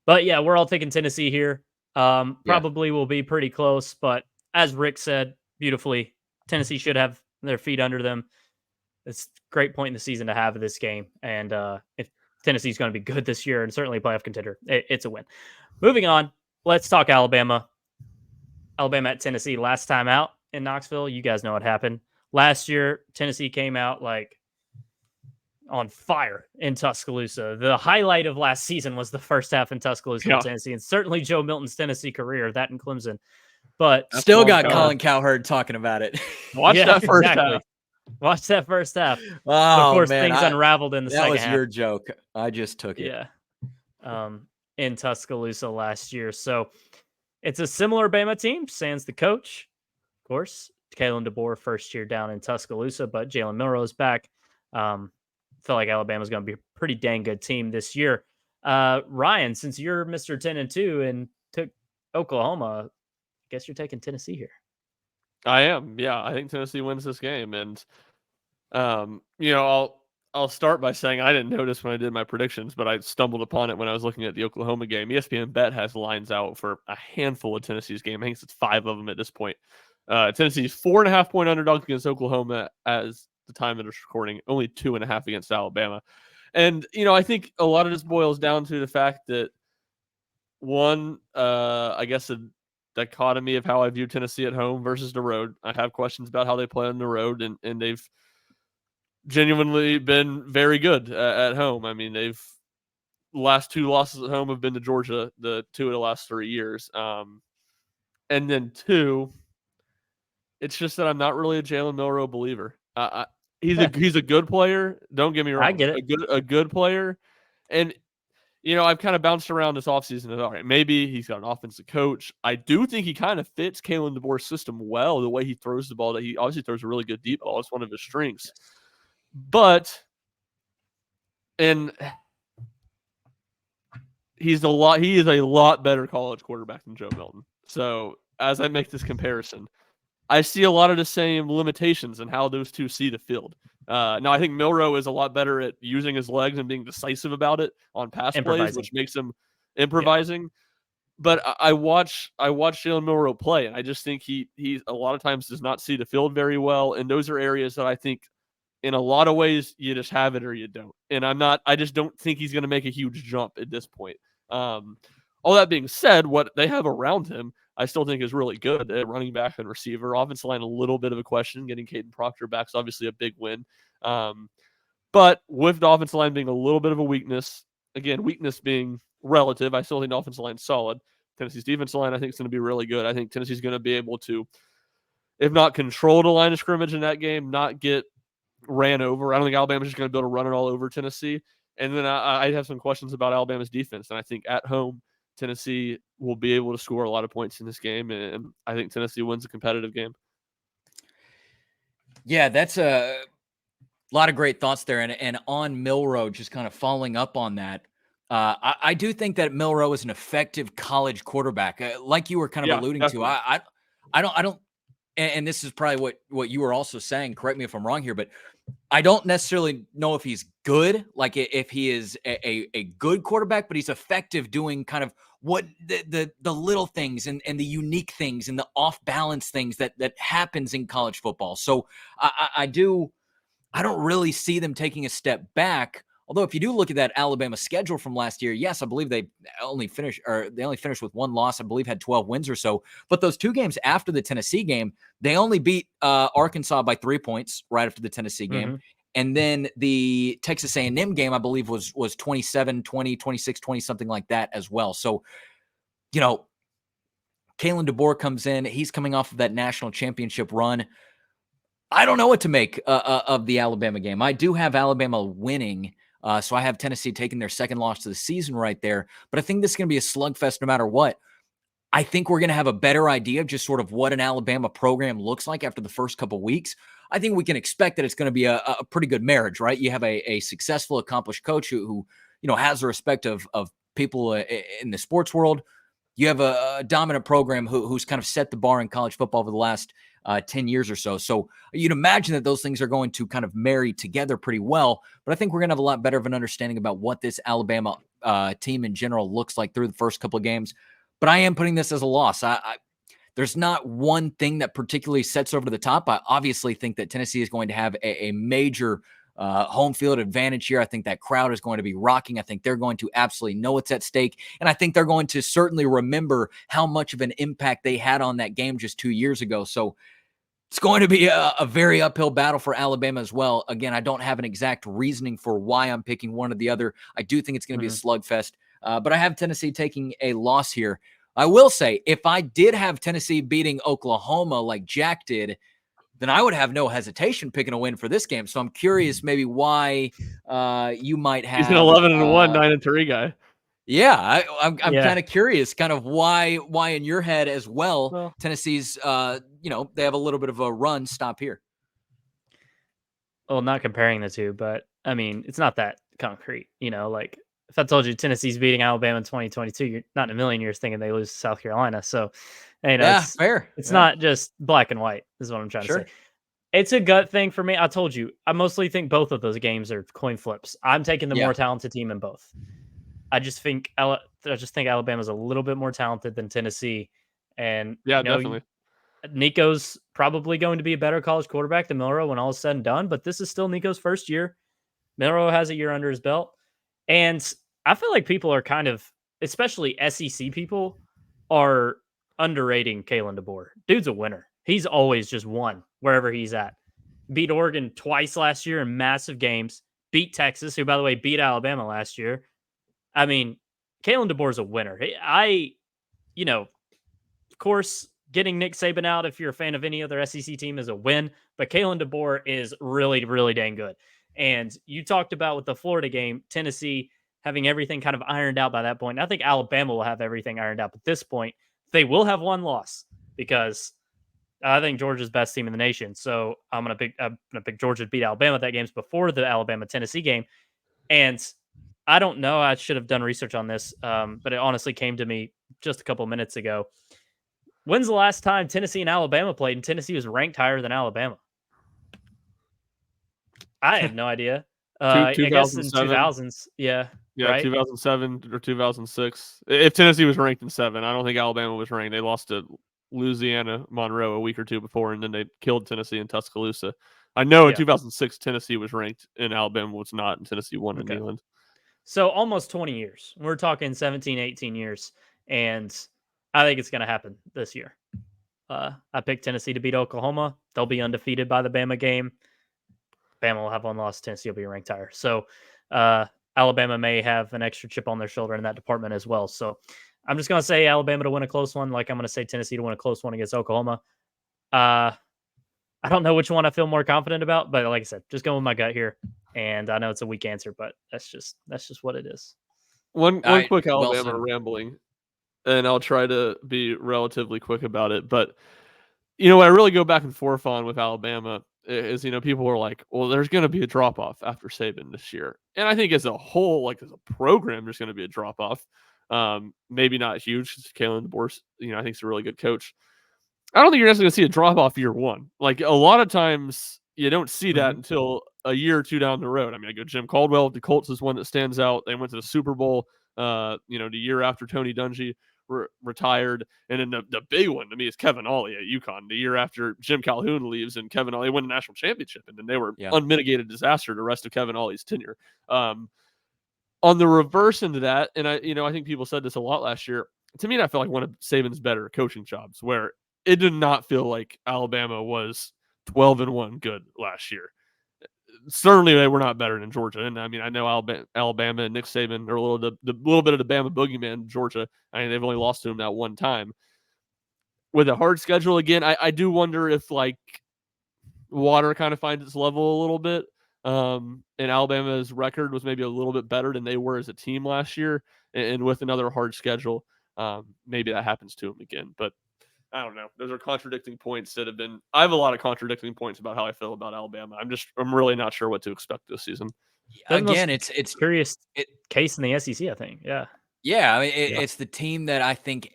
S1: But yeah, we're all taking Tennessee here. Probably will be pretty close, but as Rick said beautifully, Tennessee should have their feet under them. It's a great point in the season to have this game. And if Tennessee's going to be good this year and certainly a playoff contender, it's a win. Moving on, let's talk Alabama. Alabama at Tennessee last time out in Knoxville. You guys know what happened. Last year, Tennessee came out like on fire in Tuscaloosa. The highlight of last season was the first half in Tuscaloosa, Tennessee, and certainly Joe Milton's Tennessee career, that in Clemson. But
S3: still got Colin Cowherd talking about it.
S2: Watch that first half.
S1: Watch that first half.
S3: Oh,
S1: of course,
S3: man,
S1: things unraveled in the second half.
S3: That was your joke. I just took it.
S1: Yeah. In Tuscaloosa last year. So it's a similar Bama team, sans the coach. Of course, Kalen DeBoer, first year down in Tuscaloosa, but Jalen Milroe's back. Feel like Alabama's going to be a pretty dang good team this year. Ryan, since you're Mr. 10-2 and took Oklahoma, I guess you're taking Tennessee here.
S2: I am. Yeah, I think Tennessee wins this game. And, I'll start by saying I didn't notice when I did my predictions, but I stumbled upon it when I was looking at the Oklahoma game. ESPN Bet has lines out for a handful of Tennessee's game. I think it's 5 of them at this point. Tennessee's 4.5-point underdog against Oklahoma as the time that it's recording, only 2.5 against Alabama. And, I think a lot of this boils down to the fact that one, I guess a dichotomy of how I view Tennessee at home versus the road. I have questions about how they play on the road, and they've genuinely been very good at home. I mean, they've last 2 losses at home have been to Georgia, the 2 of the last 3 years. And then 2, it's just that I'm not really a Jalen Milroe believer. He's a good player. Don't get me wrong.
S1: I get it.
S2: A good player. And, I've kind of bounced around this offseason. All right, maybe he's got an offensive coach. I do think he kind of fits Kalen DeBoer's system well, the way he throws the ball. That he obviously throws a really good deep ball. It's one of his strengths. But, and he is a lot better college quarterback than Joe Milton. So as I make this comparison, I see a lot of the same limitations in how those two see the field. Now, I think Milroe is a lot better at using his legs and being decisive about it on pass plays, which makes him improvising. Yeah. But I watch Jalen Milroe play, and I just think he a lot of times does not see the field very well. And those are areas that I think in a lot of ways you just have it or you don't. And I just don't think he's going to make a huge jump at this point. All that being said, what they have around him, I still think is really good at running back and receiver. Offensive line, a little bit of a question. Getting Caden Proctor back is obviously a big win. But with the offensive line being a little bit of a weakness, again, weakness being relative, I still think the offensive line is solid. Tennessee's defensive line, I think, is going to be really good. I think Tennessee's going to be able to, if not control the line of scrimmage in that game, not get ran over. I don't think Alabama's just going to be able to run it all over Tennessee. And then I have some questions about Alabama's defense. And I think at home, Tennessee will be able to score a lot of points in this game, and I think Tennessee wins a competitive game.
S3: Yeah, that's a lot of great thoughts there. And on Milroe, just kind of following up on that, I do think that Milroe is an effective college quarterback, like you were kind of alluding
S2: definitely.
S3: to. I don't, and this is probably what you were also saying. Correct me if I'm wrong here, but I don't necessarily know if he's good, like if he is a good quarterback, but he's effective doing kind of what the little things and the unique things and the off balance things that happens in college football. So I don't really see them taking a step back. Although if you do look at that Alabama schedule from last year, yes, I believe they only finished with 1 loss. I believe had 12 wins or so. But those 2 games after the Tennessee game, they only beat Arkansas by 3 points right after the Tennessee game. Mm-hmm. And then the Texas A&M game, I believe, was 27-20, 26-20, something like that as well. So, Kalen DeBoer comes in. He's coming off of that national championship run. I don't know what to make of the Alabama game. I do have Alabama winning. So I have Tennessee taking their second loss to the season right there. But I think this is going to be a slugfest no matter what. I think we're going to have a better idea of just sort of what an Alabama program looks like after the first couple of weeks. I think we can expect that it's going to be a pretty good marriage, right? You have a successful, accomplished coach who has the respect of people in the sports world. You have a dominant program who's kind of set the bar in college football over the last 10 years or so. So you'd imagine that those things are going to kind of marry together pretty well. But I think we're going to have a lot better of an understanding about what this Alabama team in general looks like through the first couple of games. but I am putting this as a loss. There's not one thing that particularly sets over the top. I obviously think that Tennessee is going to have a major home field advantage here. I think that crowd is going to be rocking. I think they're going to absolutely know what's at stake. And I think they're going to certainly remember how much of an impact they had on that game just 2 years ago. So it's going to be a very uphill battle for Alabama as well. Again, I don't have an exact reasoning for why I'm picking one or the other. I do think it's going to be a slugfest, but I have Tennessee taking a loss here. I will say, if I did have Tennessee beating Oklahoma like Jack did, then I would have no hesitation picking a win for this game. So I'm curious maybe why you might have.
S2: He's an 11-1, 9-3 guy.
S3: Yeah, I'm kind of curious, kind of why in your head as well, Tennessee's, they have a little bit of a run stop here.
S1: Well, not comparing the two, but I mean, it's not that concrete. Like if I told you Tennessee's beating Alabama in 2022, you're not in a million years thinking they lose to South Carolina. So, it's
S3: fair.
S1: It's not just black and white, is what I'm trying to say. It's a gut thing for me. I told you, I mostly think both of those games are coin flips. I'm taking the more talented team in both. I just think Alabama's a little bit more talented than Tennessee, and
S2: definitely.
S1: Nico's probably going to be a better college quarterback than Milroe when all is said and done. But this is still Nico's first year. Milroe has a year under his belt, and I feel like people are kind of, especially SEC people, are underrating Kalen DeBoer. Dude's a winner. He's always just won wherever he's at. Beat Oregon twice last year in massive games. Beat Texas, who, by the way, beat Alabama last year. I mean, Kalen DeBoer's a winner. Of course, getting Nick Saban out, if you're a fan of any other SEC team, is a win. But Kalen DeBoer is really, really dang good. And you talked about with the Florida game, Tennessee having everything kind of ironed out by that point. And I think Alabama will have everything ironed out at this point. They will have one loss because I think Georgia's best team in the nation. So I'm gonna pick Georgia to beat Alabama. That game's before the Alabama-Tennessee game. And I don't know. I should have done research on this, but it honestly came to me just a couple minutes ago. When's the last time Tennessee and Alabama played and Tennessee was ranked higher than Alabama? I have no idea. I guess in 2000s. Yeah.
S2: Yeah, right? 2007 or 2006. If Tennessee was ranked in 7, I don't think Alabama was ranked. They lost to Louisiana Monroe a week or two before, and then they killed Tennessee in Tuscaloosa. I know in 2006, Tennessee was ranked and Alabama was not, and Tennessee won in Neyland.
S1: So almost 20 years. We're talking 17, 18 years. And I think it's going to happen this year. I picked Tennessee to beat Oklahoma. They'll be undefeated by the Bama game. Bama will have one loss. Tennessee will be ranked higher. So Alabama may have an extra chip on their shoulder in that department as well. So I'm just going to say Alabama to win a close one, like I'm going to say Tennessee to win a close one against Oklahoma. I don't know which one I feel more confident about, but like I said, just going with my gut here. And I know it's a weak answer, but that's just what it is.
S2: One quick Alabama rambling, and I'll try to be relatively quick about it. But what I really go back and forth on with Alabama is, people are like, well, there's going to be a drop off after Saban this year, and I think as a whole, like as a program, there's going to be a drop off. Maybe not huge. Kalen DeBoer, I think he's a really good coach. I don't think you're necessarily going to see a drop off year one. Like a lot of times, you don't see that until a year or two down the road. I mean, I go Jim Caldwell with the Colts is one that stands out. They went to the Super Bowl, the year after Tony Dungy retired. And then the big one to me is Kevin Ollie at UConn, the year after Jim Calhoun leaves and Kevin Ollie won the national championship. And then they were unmitigated disaster the rest of Kevin Ollie's tenure. On the reverse into that, and I think people said this a lot last year, to me, I felt like one of Saban's better coaching jobs where it did not feel like Alabama was 12-1 good last year. Certainly, they were not better than Georgia. And I mean, I know Alabama and Nick Saban are a little bit of the Bama boogeyman. Georgia, I mean, they've only lost to him that one time. With a hard schedule again, I do wonder if like water kind of finds its level a little bit. And Alabama's record was maybe a little bit better than they were as a team last year. And with another hard schedule, maybe that happens to them again. But I don't know. Those are contradicting points that have been. I have a lot of contradicting points about how I feel about Alabama. I'm really not sure what to expect this season.
S1: Again, it's curious case in the SEC. I think, yeah.
S3: I mean, it's the team that I think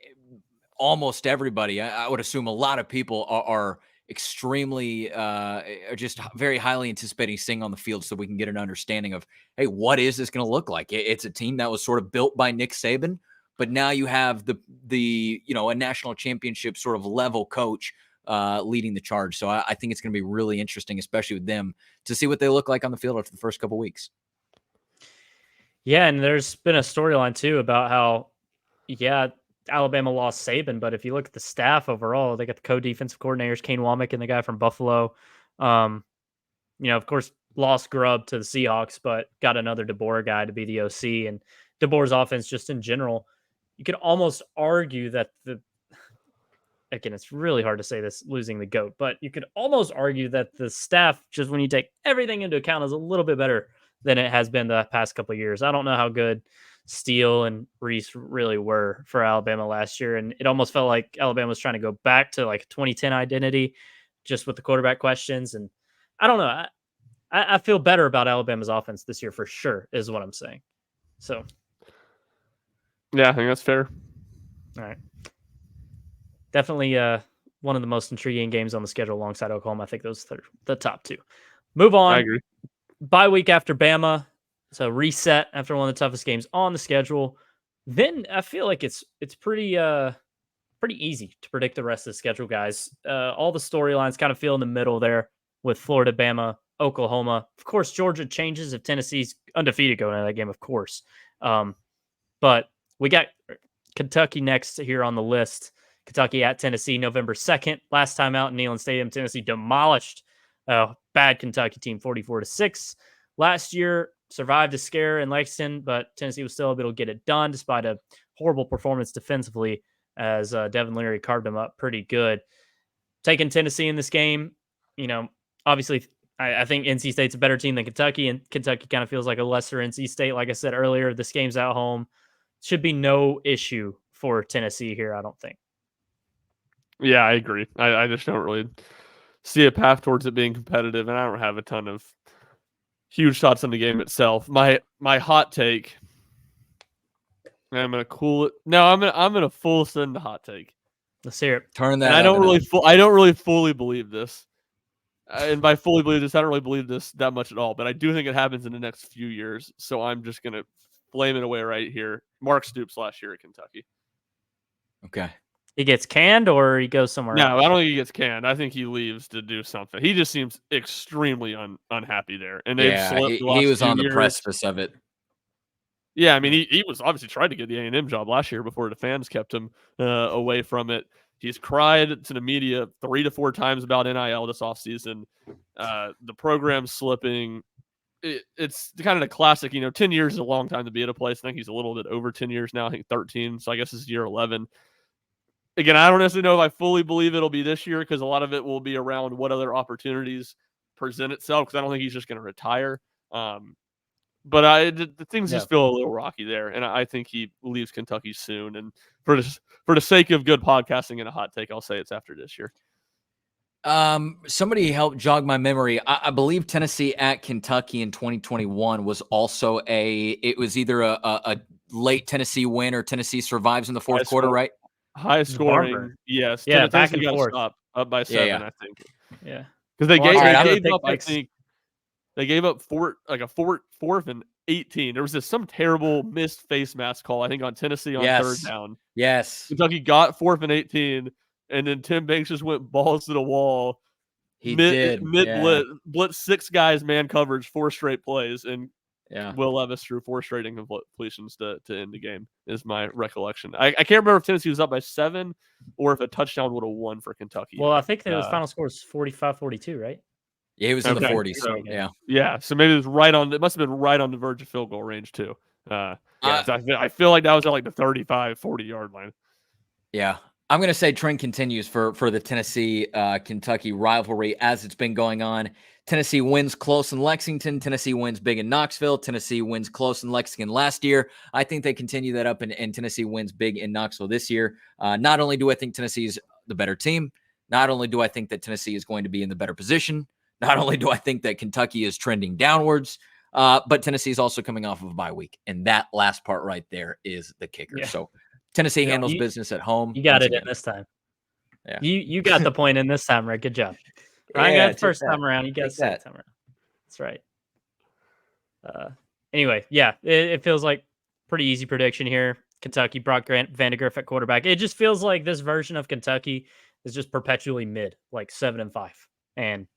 S3: almost everybody. I would assume a lot of people are extremely, are just very highly anticipating seeing on the field, so we can get an understanding of, hey, what is this going to look like? It's a team that was sort of built by Nick Saban. but now you have the a national championship sort of level coach leading the charge. So I think it's going to be really interesting, especially with them, to see what they look like on the field after the first couple weeks.
S1: Yeah, and there's been a storyline too about how, Alabama lost Saban, but if you look at the staff overall, they got the co-defensive coordinators, Kane Womack and the guy from Buffalo. Of course, lost Grubb to the Seahawks, but got another DeBoer guy to be the OC. And DeBoer's offense, just in general, you could almost argue that again, it's really hard to say this losing the GOAT, but you could almost argue that the staff, just when you take everything into account, is a little bit better than it has been the past couple of years. I don't know how good Steele and Reese really were for Alabama last year, and it almost felt like Alabama was trying to go back to like 2010 identity just with the quarterback questions. And I don't know. I feel better about Alabama's offense this year for sure, is what I'm saying. So,
S2: yeah, I think that's fair.
S1: All right. Definitely one of the most intriguing games on the schedule alongside Oklahoma. I think those are the top two. Move on.
S2: I agree.
S1: Bye week after Bama. So reset after one of the toughest games on the schedule. Then I feel like it's pretty easy to predict the rest of the schedule, guys. All the storylines kind of feel in the middle there with Florida, Bama, Oklahoma. Of course, Georgia changes if Tennessee's undefeated going into that game, of course. But we got Kentucky next here on the list. Kentucky at Tennessee, November 2nd. Last time out in Neyland Stadium, Tennessee demolished a bad Kentucky team 44-6. Last year, survived a scare in Lexington, but Tennessee was still able to get it done despite a horrible performance defensively as Devin Leary carved them up pretty good. Taking Tennessee in this game, obviously I think NC State's a better team than Kentucky, and Kentucky kind of feels like a lesser NC State. Like I said earlier, this game's at home. Should be no issue for Tennessee here, I don't think.
S2: Yeah, I agree. I just don't really see a path towards it being competitive, and I don't have a ton of huge thoughts on the game itself. My hot take, and I'm gonna cool it. No, I'm gonna full send the hot take.
S1: Let's hear it.
S3: Turn that.
S2: And I don't really fully believe this, and by fully believe this, I don't really believe this that much at all. But I do think it happens in the next few years. So I'm just gonna flame it away right here. Mark Stoops last year at Kentucky.
S3: Okay.
S1: He gets canned or he goes somewhere else?
S2: No, I don't think he gets canned. I think he leaves to do something. He just seems extremely unhappy there. And they've slipped the last
S3: he was
S2: few
S3: on the
S2: years.
S3: precipice of it.
S2: Yeah, I mean, he was obviously trying to get the A&M job last year before the fans kept him away from it. He's cried to the media 3 to 4 times about NIL this offseason. The program's slipping. It's kind of the classic, 10 years is a long time to be at a place. I think he's a little bit over 10 years now. I think 13. So I guess this is year 11. Again, I don't necessarily know if I fully believe it'll be this year because a lot of it will be around what other opportunities present itself because I don't think he's just going to retire. But the things just feel a little rocky there, and I think he leaves Kentucky soon. And for the sake of good podcasting and a hot take, I'll say it's after this year.
S3: Somebody helped jog my memory. I believe Tennessee at Kentucky in 2021 was also it was either a late Tennessee win or Tennessee survives in the fourth quarter, right?
S2: High scoring, yes.
S1: Yeah,
S2: back and forth. Up by 7, I think.
S1: Yeah,
S2: because they gave up.
S1: I
S2: think they gave up fourth and 18. There was some terrible missed face mask call, I think, on Tennessee on third down.
S3: Yes,
S2: Kentucky got 4th and 18, and then Tim Banks just went balls to the wall.
S3: He did
S2: blitz 6 guys man coverage 4 straight plays, and Will Levis threw 4 straight incompletions to end the game, is my recollection. I can't remember if Tennessee was up by 7 or if a touchdown would have won for Kentucky.
S1: Well, I think the final score was 45-42, right?
S3: Yeah, he was in the 40s.
S2: So,
S3: yeah.
S2: So maybe it must have been right on the verge of field goal range too. So I feel like that was at like the 35-40 yard line.
S3: Yeah. I'm going to say trend continues for the Tennessee Kentucky rivalry as it's been going on. Tennessee wins close in Lexington. Tennessee wins big in Knoxville. Tennessee wins close in Lexington last year. I think they continue that up, and Tennessee wins big in Knoxville this year. Not only do I think Tennessee is the better team, not only do I think that Tennessee is going to be in the better position, not only do I think that Kentucky is trending downwards, but Tennessee is also coming off of a bye week. And that last part right there is the kicker.
S1: Yeah.
S3: So Tennessee handles business at home.
S1: You got it in this time.
S3: Yeah.
S1: You got the point in this time, Rick. Good job. Ryan got the first time around. You got the second time around. That's right. Anyway, it feels like pretty easy prediction here. Kentucky, Brock Vandegrift at quarterback. It just feels like this version of Kentucky is just perpetually mid, like 7-5, and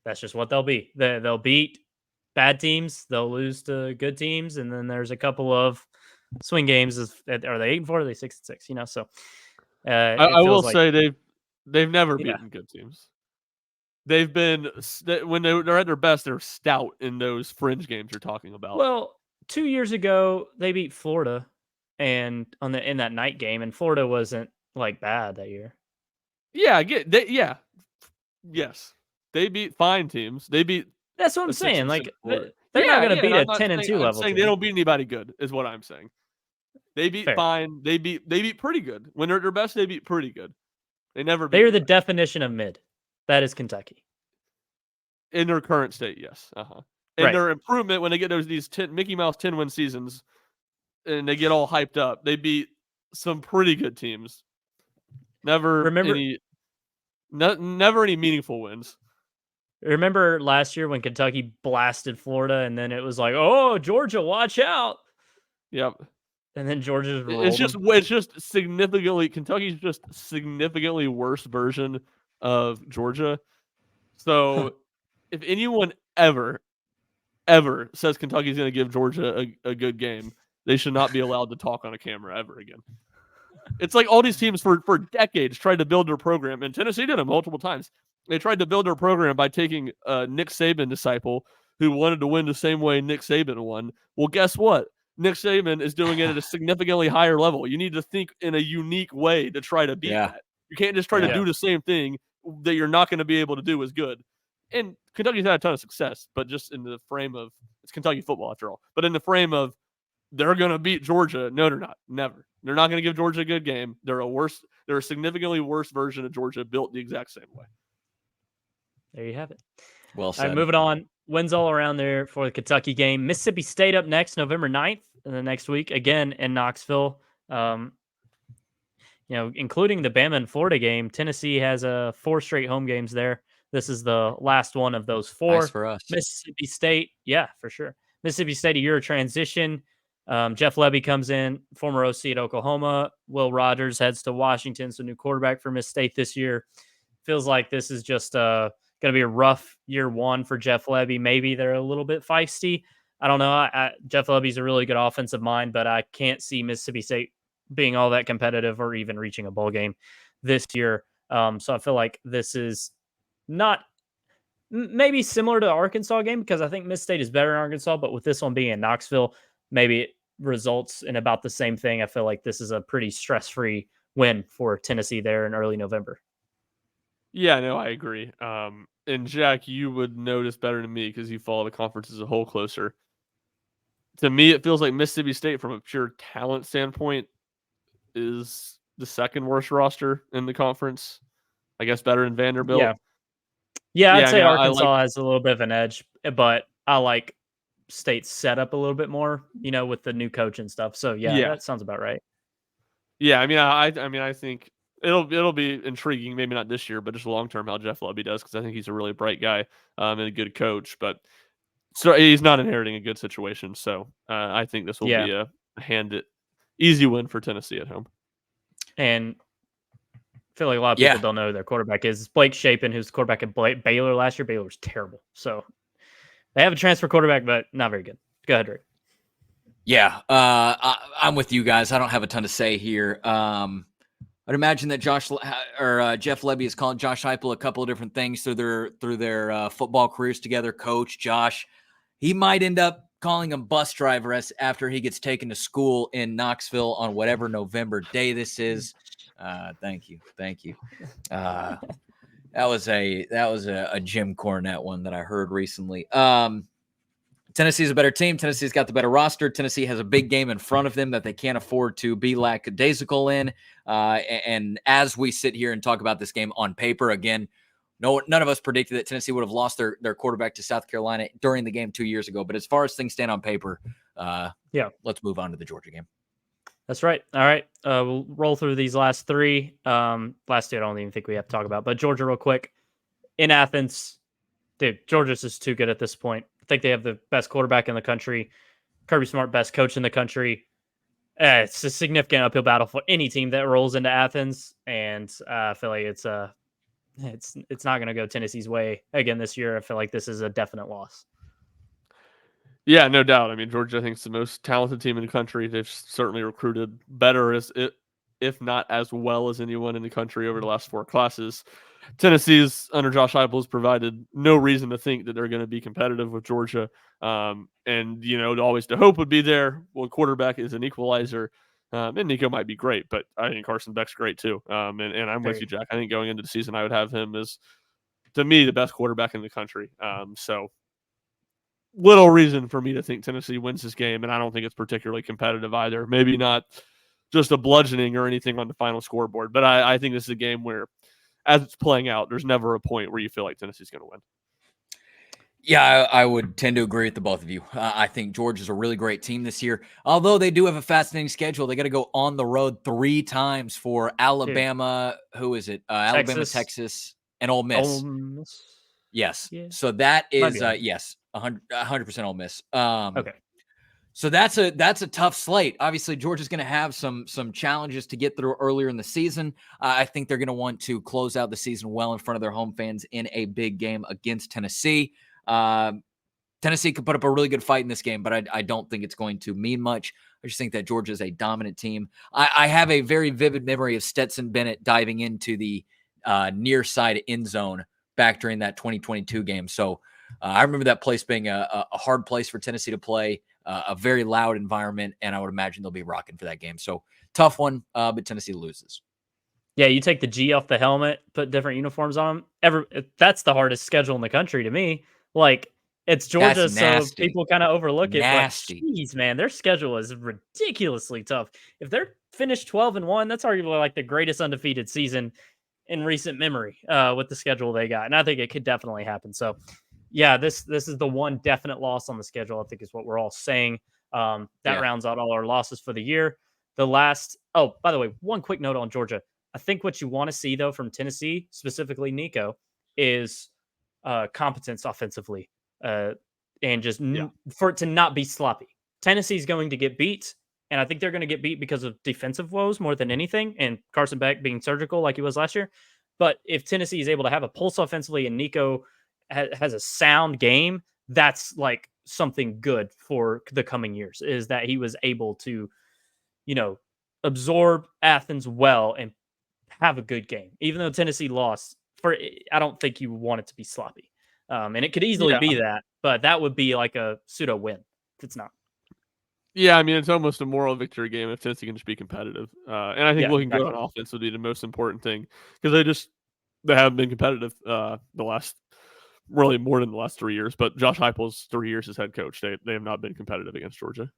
S1: that's just what they'll be. They'll beat bad teams, they'll lose to good teams, and then there's a couple of swing games. Are they 8-4? Or are they 6-6? So
S2: I
S1: it
S2: will
S1: feels like,
S2: say they've never
S1: yeah.
S2: beaten good teams. They've been when they're at their best, they're stout in those fringe games you're talking about.
S1: Well, 2 years ago they beat Florida, and in that night game, and Florida wasn't like bad that year.
S2: Yeah, yes, they beat fine teams. They beat.
S1: That's what I'm saying. Like they're not
S2: Yeah,
S1: going to
S2: yeah.
S1: beat
S2: And
S1: a
S2: I'm not
S1: 10-2
S2: saying, I'm
S1: level
S2: saying
S1: team.
S2: they don't beat anybody good, is what I'm saying. They beat
S1: Fair.
S2: fine. They beat pretty good. When they're at their best, they beat pretty good. They never beat
S1: They are the
S2: anybody.
S1: definition of mid. That is Kentucky.
S2: In their current state, yes. And
S1: Right.
S2: their improvement when they get these Mickey Mouse 10-win seasons, and they get all hyped up. They beat some pretty good teams. Never any meaningful wins.
S1: Remember last year when Kentucky blasted Florida, and then it was like, "Oh, Georgia, watch out!"
S2: Yep.
S1: And then Georgia rolled
S2: It's just
S1: them.
S2: significantly Kentucky's just significantly worse version of Georgia. So if anyone ever says Kentucky's going to give Georgia a good game, they should not be allowed to talk on a camera ever again. It's like all these teams for decades tried to build their program, and Tennessee did it multiple times. They tried to build their program by taking a Nick Saban disciple who wanted to win the same way Nick Saban won. Well, guess what? Nick Saban is doing it at a significantly higher level. You need to think in a unique way to try to beat that. You can't just try to do the same thing that you're not going to be able to do as good. And Kentucky's had a ton of success, but just in the frame of it's Kentucky football after all. But in the frame of they're going to beat Georgia, no, they're not. Never. They're not going to give Georgia a good game. They're a significantly worse version of Georgia built the exact same way.
S1: There you have it.
S3: Well said.
S1: All right, moving on. Wins all around there for the Kentucky game. Mississippi State up next, November 9th, and the next week, again in Knoxville. Including the Bama and Florida game, Tennessee has 4 straight home games there. This is the last one of those 4.
S3: Nice for us.
S1: Mississippi State, yeah, for sure. Mississippi State, a year of transition. Jeff Lebby comes in, former OC at Oklahoma. Will Rogers heads to Washington, so new quarterback for Miss State this year. Feels like this is just going to be a rough year one for Jeff Lebby. Maybe they're a little bit feisty. I don't know. Jeff Lebby's a really good offensive mind, but I can't see Mississippi State being all that competitive or even reaching a bowl game this year. So I feel like this is not maybe similar to the Arkansas game because I think Miss State is better in Arkansas, but with this one being in Knoxville, maybe it results in about the same thing. I feel like this is a pretty stress-free win for Tennessee there in early November.
S2: Yeah, no, I agree. And Jack, you would notice better than me because you follow the conference as a whole closer. To me, it feels like Mississippi State, from a pure talent standpoint, is the second worst roster in the conference. I guess better than Vanderbilt.
S1: Yeah, I'd say Arkansas has a little bit of an edge, but I like State's setup a little bit more, with the new coach and stuff. So yeah, that sounds about right.
S2: Yeah, I think it'll be intriguing, maybe not this year, but just long term how Jeff Lebby does, because I think he's a really bright guy and a good coach. But so he's not inheriting a good situation. So I think this will be a easy win for Tennessee at home.
S1: And I feel like a lot of people don't know who their quarterback is. It's Blake Shapen, who's the quarterback at Baylor last year. Baylor was terrible. So they have a transfer quarterback, but not very good. Go ahead, Rick.
S3: Yeah, I'm with you guys. I don't have a ton to say here. I'd imagine that Jeff Lebby has called Josh Heupel a couple of different things through their football careers together. Coach Josh, he might end up calling him bus driver after he gets taken to school in Knoxville on whatever November day this is. Thank you. That was a Jim Cornette one that I heard recently. Tennessee's a better team. Tennessee's got the better roster. Tennessee has a big game in front of them that they can't afford to be lackadaisical in. And as we sit here and talk about this game on paper, again, none of us predicted that Tennessee would have lost their quarterback to South Carolina during the game 2 years ago. But as far as things stand on paper, let's move on to the Georgia game.
S1: That's right. All right. We'll roll through these last 3. Last 2, I don't even think we have to talk about. But Georgia real quick. In Athens, dude, Georgia's just too good at this point. I think they have the best quarterback in the country. Kirby Smart, best coach in the country. It's a significant uphill battle for any team that rolls into Athens, and I feel like it's not going to go Tennessee's way again this year. I feel like this is a definite loss.
S2: Yeah, no doubt. I mean, Georgia, I think, is the most talented team in the country. They've certainly recruited better, if not as well as anyone in the country over the last 4 classes. Tennessee's under Josh Heupel provided no reason to think that they're going to be competitive with Georgia. And always the hope would be there. Well, quarterback is an equalizer. And Nico might be great, but I think Carson Beck's great too. And I'm with you, Jack. I think going into the season, I would have him as, to me, the best quarterback in the country. So little reason for me to think Tennessee wins this game, and I don't think it's particularly competitive either. Maybe not just a bludgeoning or anything on the final scoreboard, but I think this is a game where, as it's playing out, there's never a point where you feel like Tennessee's going to win.
S3: Yeah, I would tend to agree with the both of you. I think Georgia's a really great team this year. Although they do have a fascinating schedule. They got to go on the road 3 times for Alabama. Who is it? Alabama, Texas, and Ole Miss. Yes. Yeah. So that is, yes, 100% Ole Miss.
S1: Okay.
S3: So that's a tough slate. Obviously, Georgia's going to have some challenges to get through earlier in the season. I think they're going to want to close out the season well in front of their home fans in a big game against Tennessee. Tennessee could put up a really good fight in this game, but I don't think it's going to mean much. I just think that Georgia is a dominant team. I have a very vivid memory of Stetson Bennett diving into the near side end zone back during that 2022 game. So I remember that place being a hard place for Tennessee to play, a very loud environment, and I would imagine they'll be rocking for that game. So tough one, but Tennessee loses.
S1: Yeah, you take the G off the helmet, put different uniforms on them. That's the hardest schedule in the country to me. Like, it's Georgia, so people kind of overlook it.
S3: Nasty.
S1: But geez, man, their schedule is ridiculously tough. If they're finished 12-1, that's arguably like the greatest undefeated season in recent memory with the schedule they got. And I think it could definitely happen. So, yeah, this is the one definite loss on the schedule, I think is what we're all saying. That rounds out all our losses for the year. By the way, one quick note on Georgia. I think what you want to see, though, from Tennessee, specifically Nico, is competence offensively and just for it to not be sloppy. Tennessee's going to get beat, and I think they're going to get beat because of defensive woes more than anything, and Carson Beck being surgical like he was last year. But if Tennessee is able to have a pulse offensively and Nico has a sound game, that's like something good for the coming years, is that he was able to, absorb Athens well and have a good game. Even though Tennessee lost, I don't think you want it to be sloppy. And it could easily be that, but that would be like a pseudo win if it's not.
S2: Yeah, I mean, it's almost a moral victory game if Tennessee can just be competitive. And I think looking good on offense would be the most important thing, because they haven't been competitive really more than the last 3 years. But Josh Heupel's 3 years as head coach, they have not been competitive against Georgia.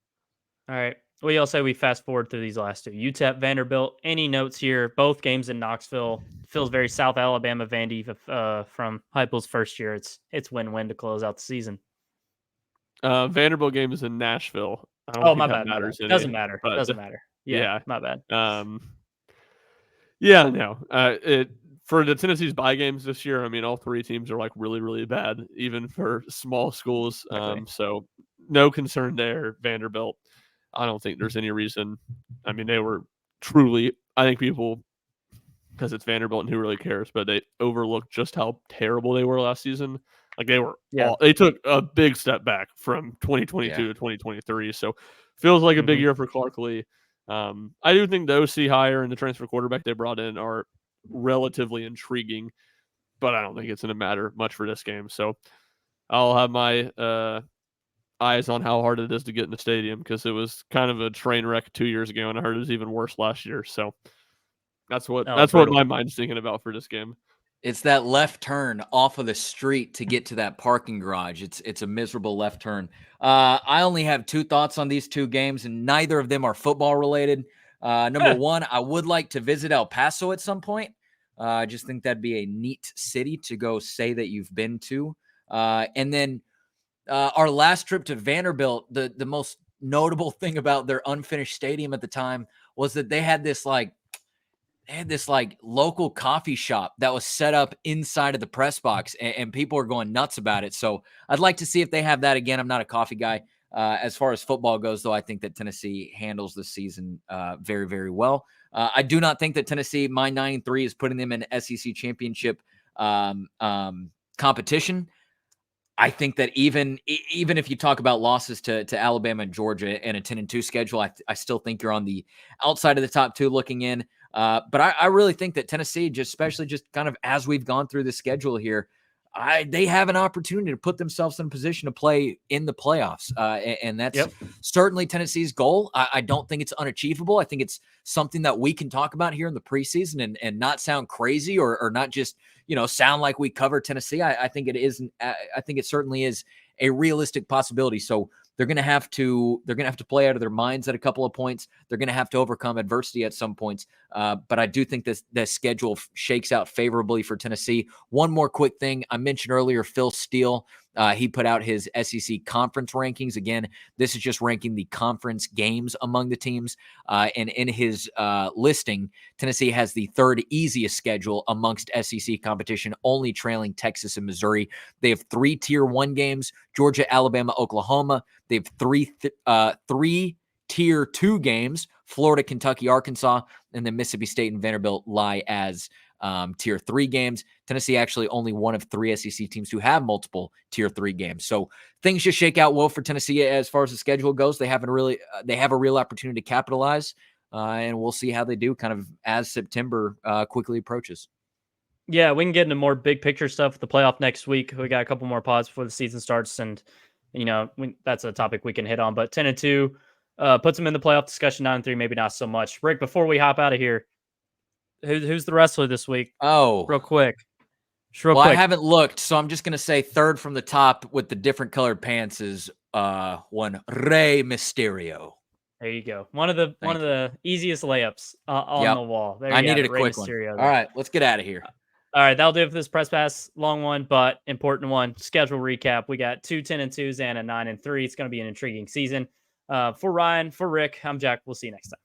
S1: All right. We all say we fast forward through these last 2. UTEP, Vanderbilt. Any notes here? Both games in Knoxville. Feels very South Alabama, Vandy from Heupel's first year. It's win-win to close out the season.
S2: Vanderbilt game is in Nashville. I don't think
S1: my
S2: that
S1: bad.
S2: matters.
S1: Doesn't matter. Doesn't matter. Yeah, my bad.
S2: For the Tennessee's bye games this year, I mean, all 3 teams are like really, really bad, even for small schools. So no concern there. Vanderbilt, I don't think there's any reason. I mean, they were truly, I think people, because it's Vanderbilt and who really cares, but they overlooked just how terrible they were last season. Like they took a big step back from 2022 to 2023. So feels like a big year for Clark Lee. I do think the OC hire and the transfer quarterback they brought in are relatively intriguing, but I don't think it's going to matter much for this game. So I'll have my eyes on how hard it is to get in the stadium, because it was kind of a train wreck 2 years ago, and I heard it was even worse last year. So that's what my mind's thinking about for this game.
S3: It's that left turn off of the street to get to that parking garage. It's a miserable left turn. I only have 2 thoughts on these 2 games, and neither of them are football related. Number one, I would like to visit El Paso at some point. I just think that'd be a neat city to go say that you've been to. And then our last trip to Vanderbilt, the most notable thing about their unfinished stadium at the time was that they had this local coffee shop that was set up inside of the press box, and people are going nuts about it. So I'd like to see if they have that again. I'm not a coffee guy, As far as football goes, though, I think that Tennessee handles this season very, very well. I do not think that Tennessee, my 9-3, is putting them in SEC championship competition. I think that even if you talk about losses to Alabama and Georgia and a 10-2 schedule, I still think you're on the outside of the top 2 looking in. But I really think that Tennessee, especially kind of as we've gone through the schedule here, they have an opportunity to put themselves in a position to play in the playoffs. And that's certainly Tennessee's goal. I don't think it's unachievable. I think it's something that we can talk about here in the preseason and not sound crazy or not just, sound like we cover Tennessee. I think it is. I think it certainly is a realistic possibility. So they're going to have to play out of their minds at a couple of points. They're going to have to overcome adversity at some points. But I do think the schedule shakes out favorably for Tennessee. One more quick thing. I mentioned earlier, Phil Steele. He put out his SEC conference rankings. Again, this is just ranking the conference games among the teams. And in his listing, Tennessee has the 3rd easiest schedule amongst SEC competition, only trailing Texas and Missouri. They have 3 Tier 1 games, Georgia, Alabama, Oklahoma. They have 3 Tier 2 games, Florida, Kentucky, Arkansas, and then Mississippi State and Vanderbilt lie as Tier 3 games. Tennessee actually only one of 3 SEC teams who have multiple Tier 3 games. So things just shake out well for Tennessee as far as the schedule goes. They have a real opportunity to capitalize, and we'll see how they do kind of as September quickly approaches.
S1: Yeah, we can get into more big picture stuff with the playoff next week. We got a couple more pods before the season starts, and that's a topic we can hit on. But 10-2 puts them in the playoff discussion. 9-3, maybe not so much. Rick, before we hop out of here, who's the wrestler this week?
S3: Oh,
S1: real quick.
S3: I haven't looked, so I'm just gonna say 3rd from the top with the different colored pants is one Rey Mysterio.
S1: There you go. One of the easiest layups on the wall. There
S3: I needed a quick one. All right, let's get out of here.
S1: All right, that'll do it for this press pass. Long one, but important one. Schedule recap. We got 2 10-2s and a 9-3. It's going to be an intriguing season. For Ryan, for Rick, I'm Jack. We'll see you next time.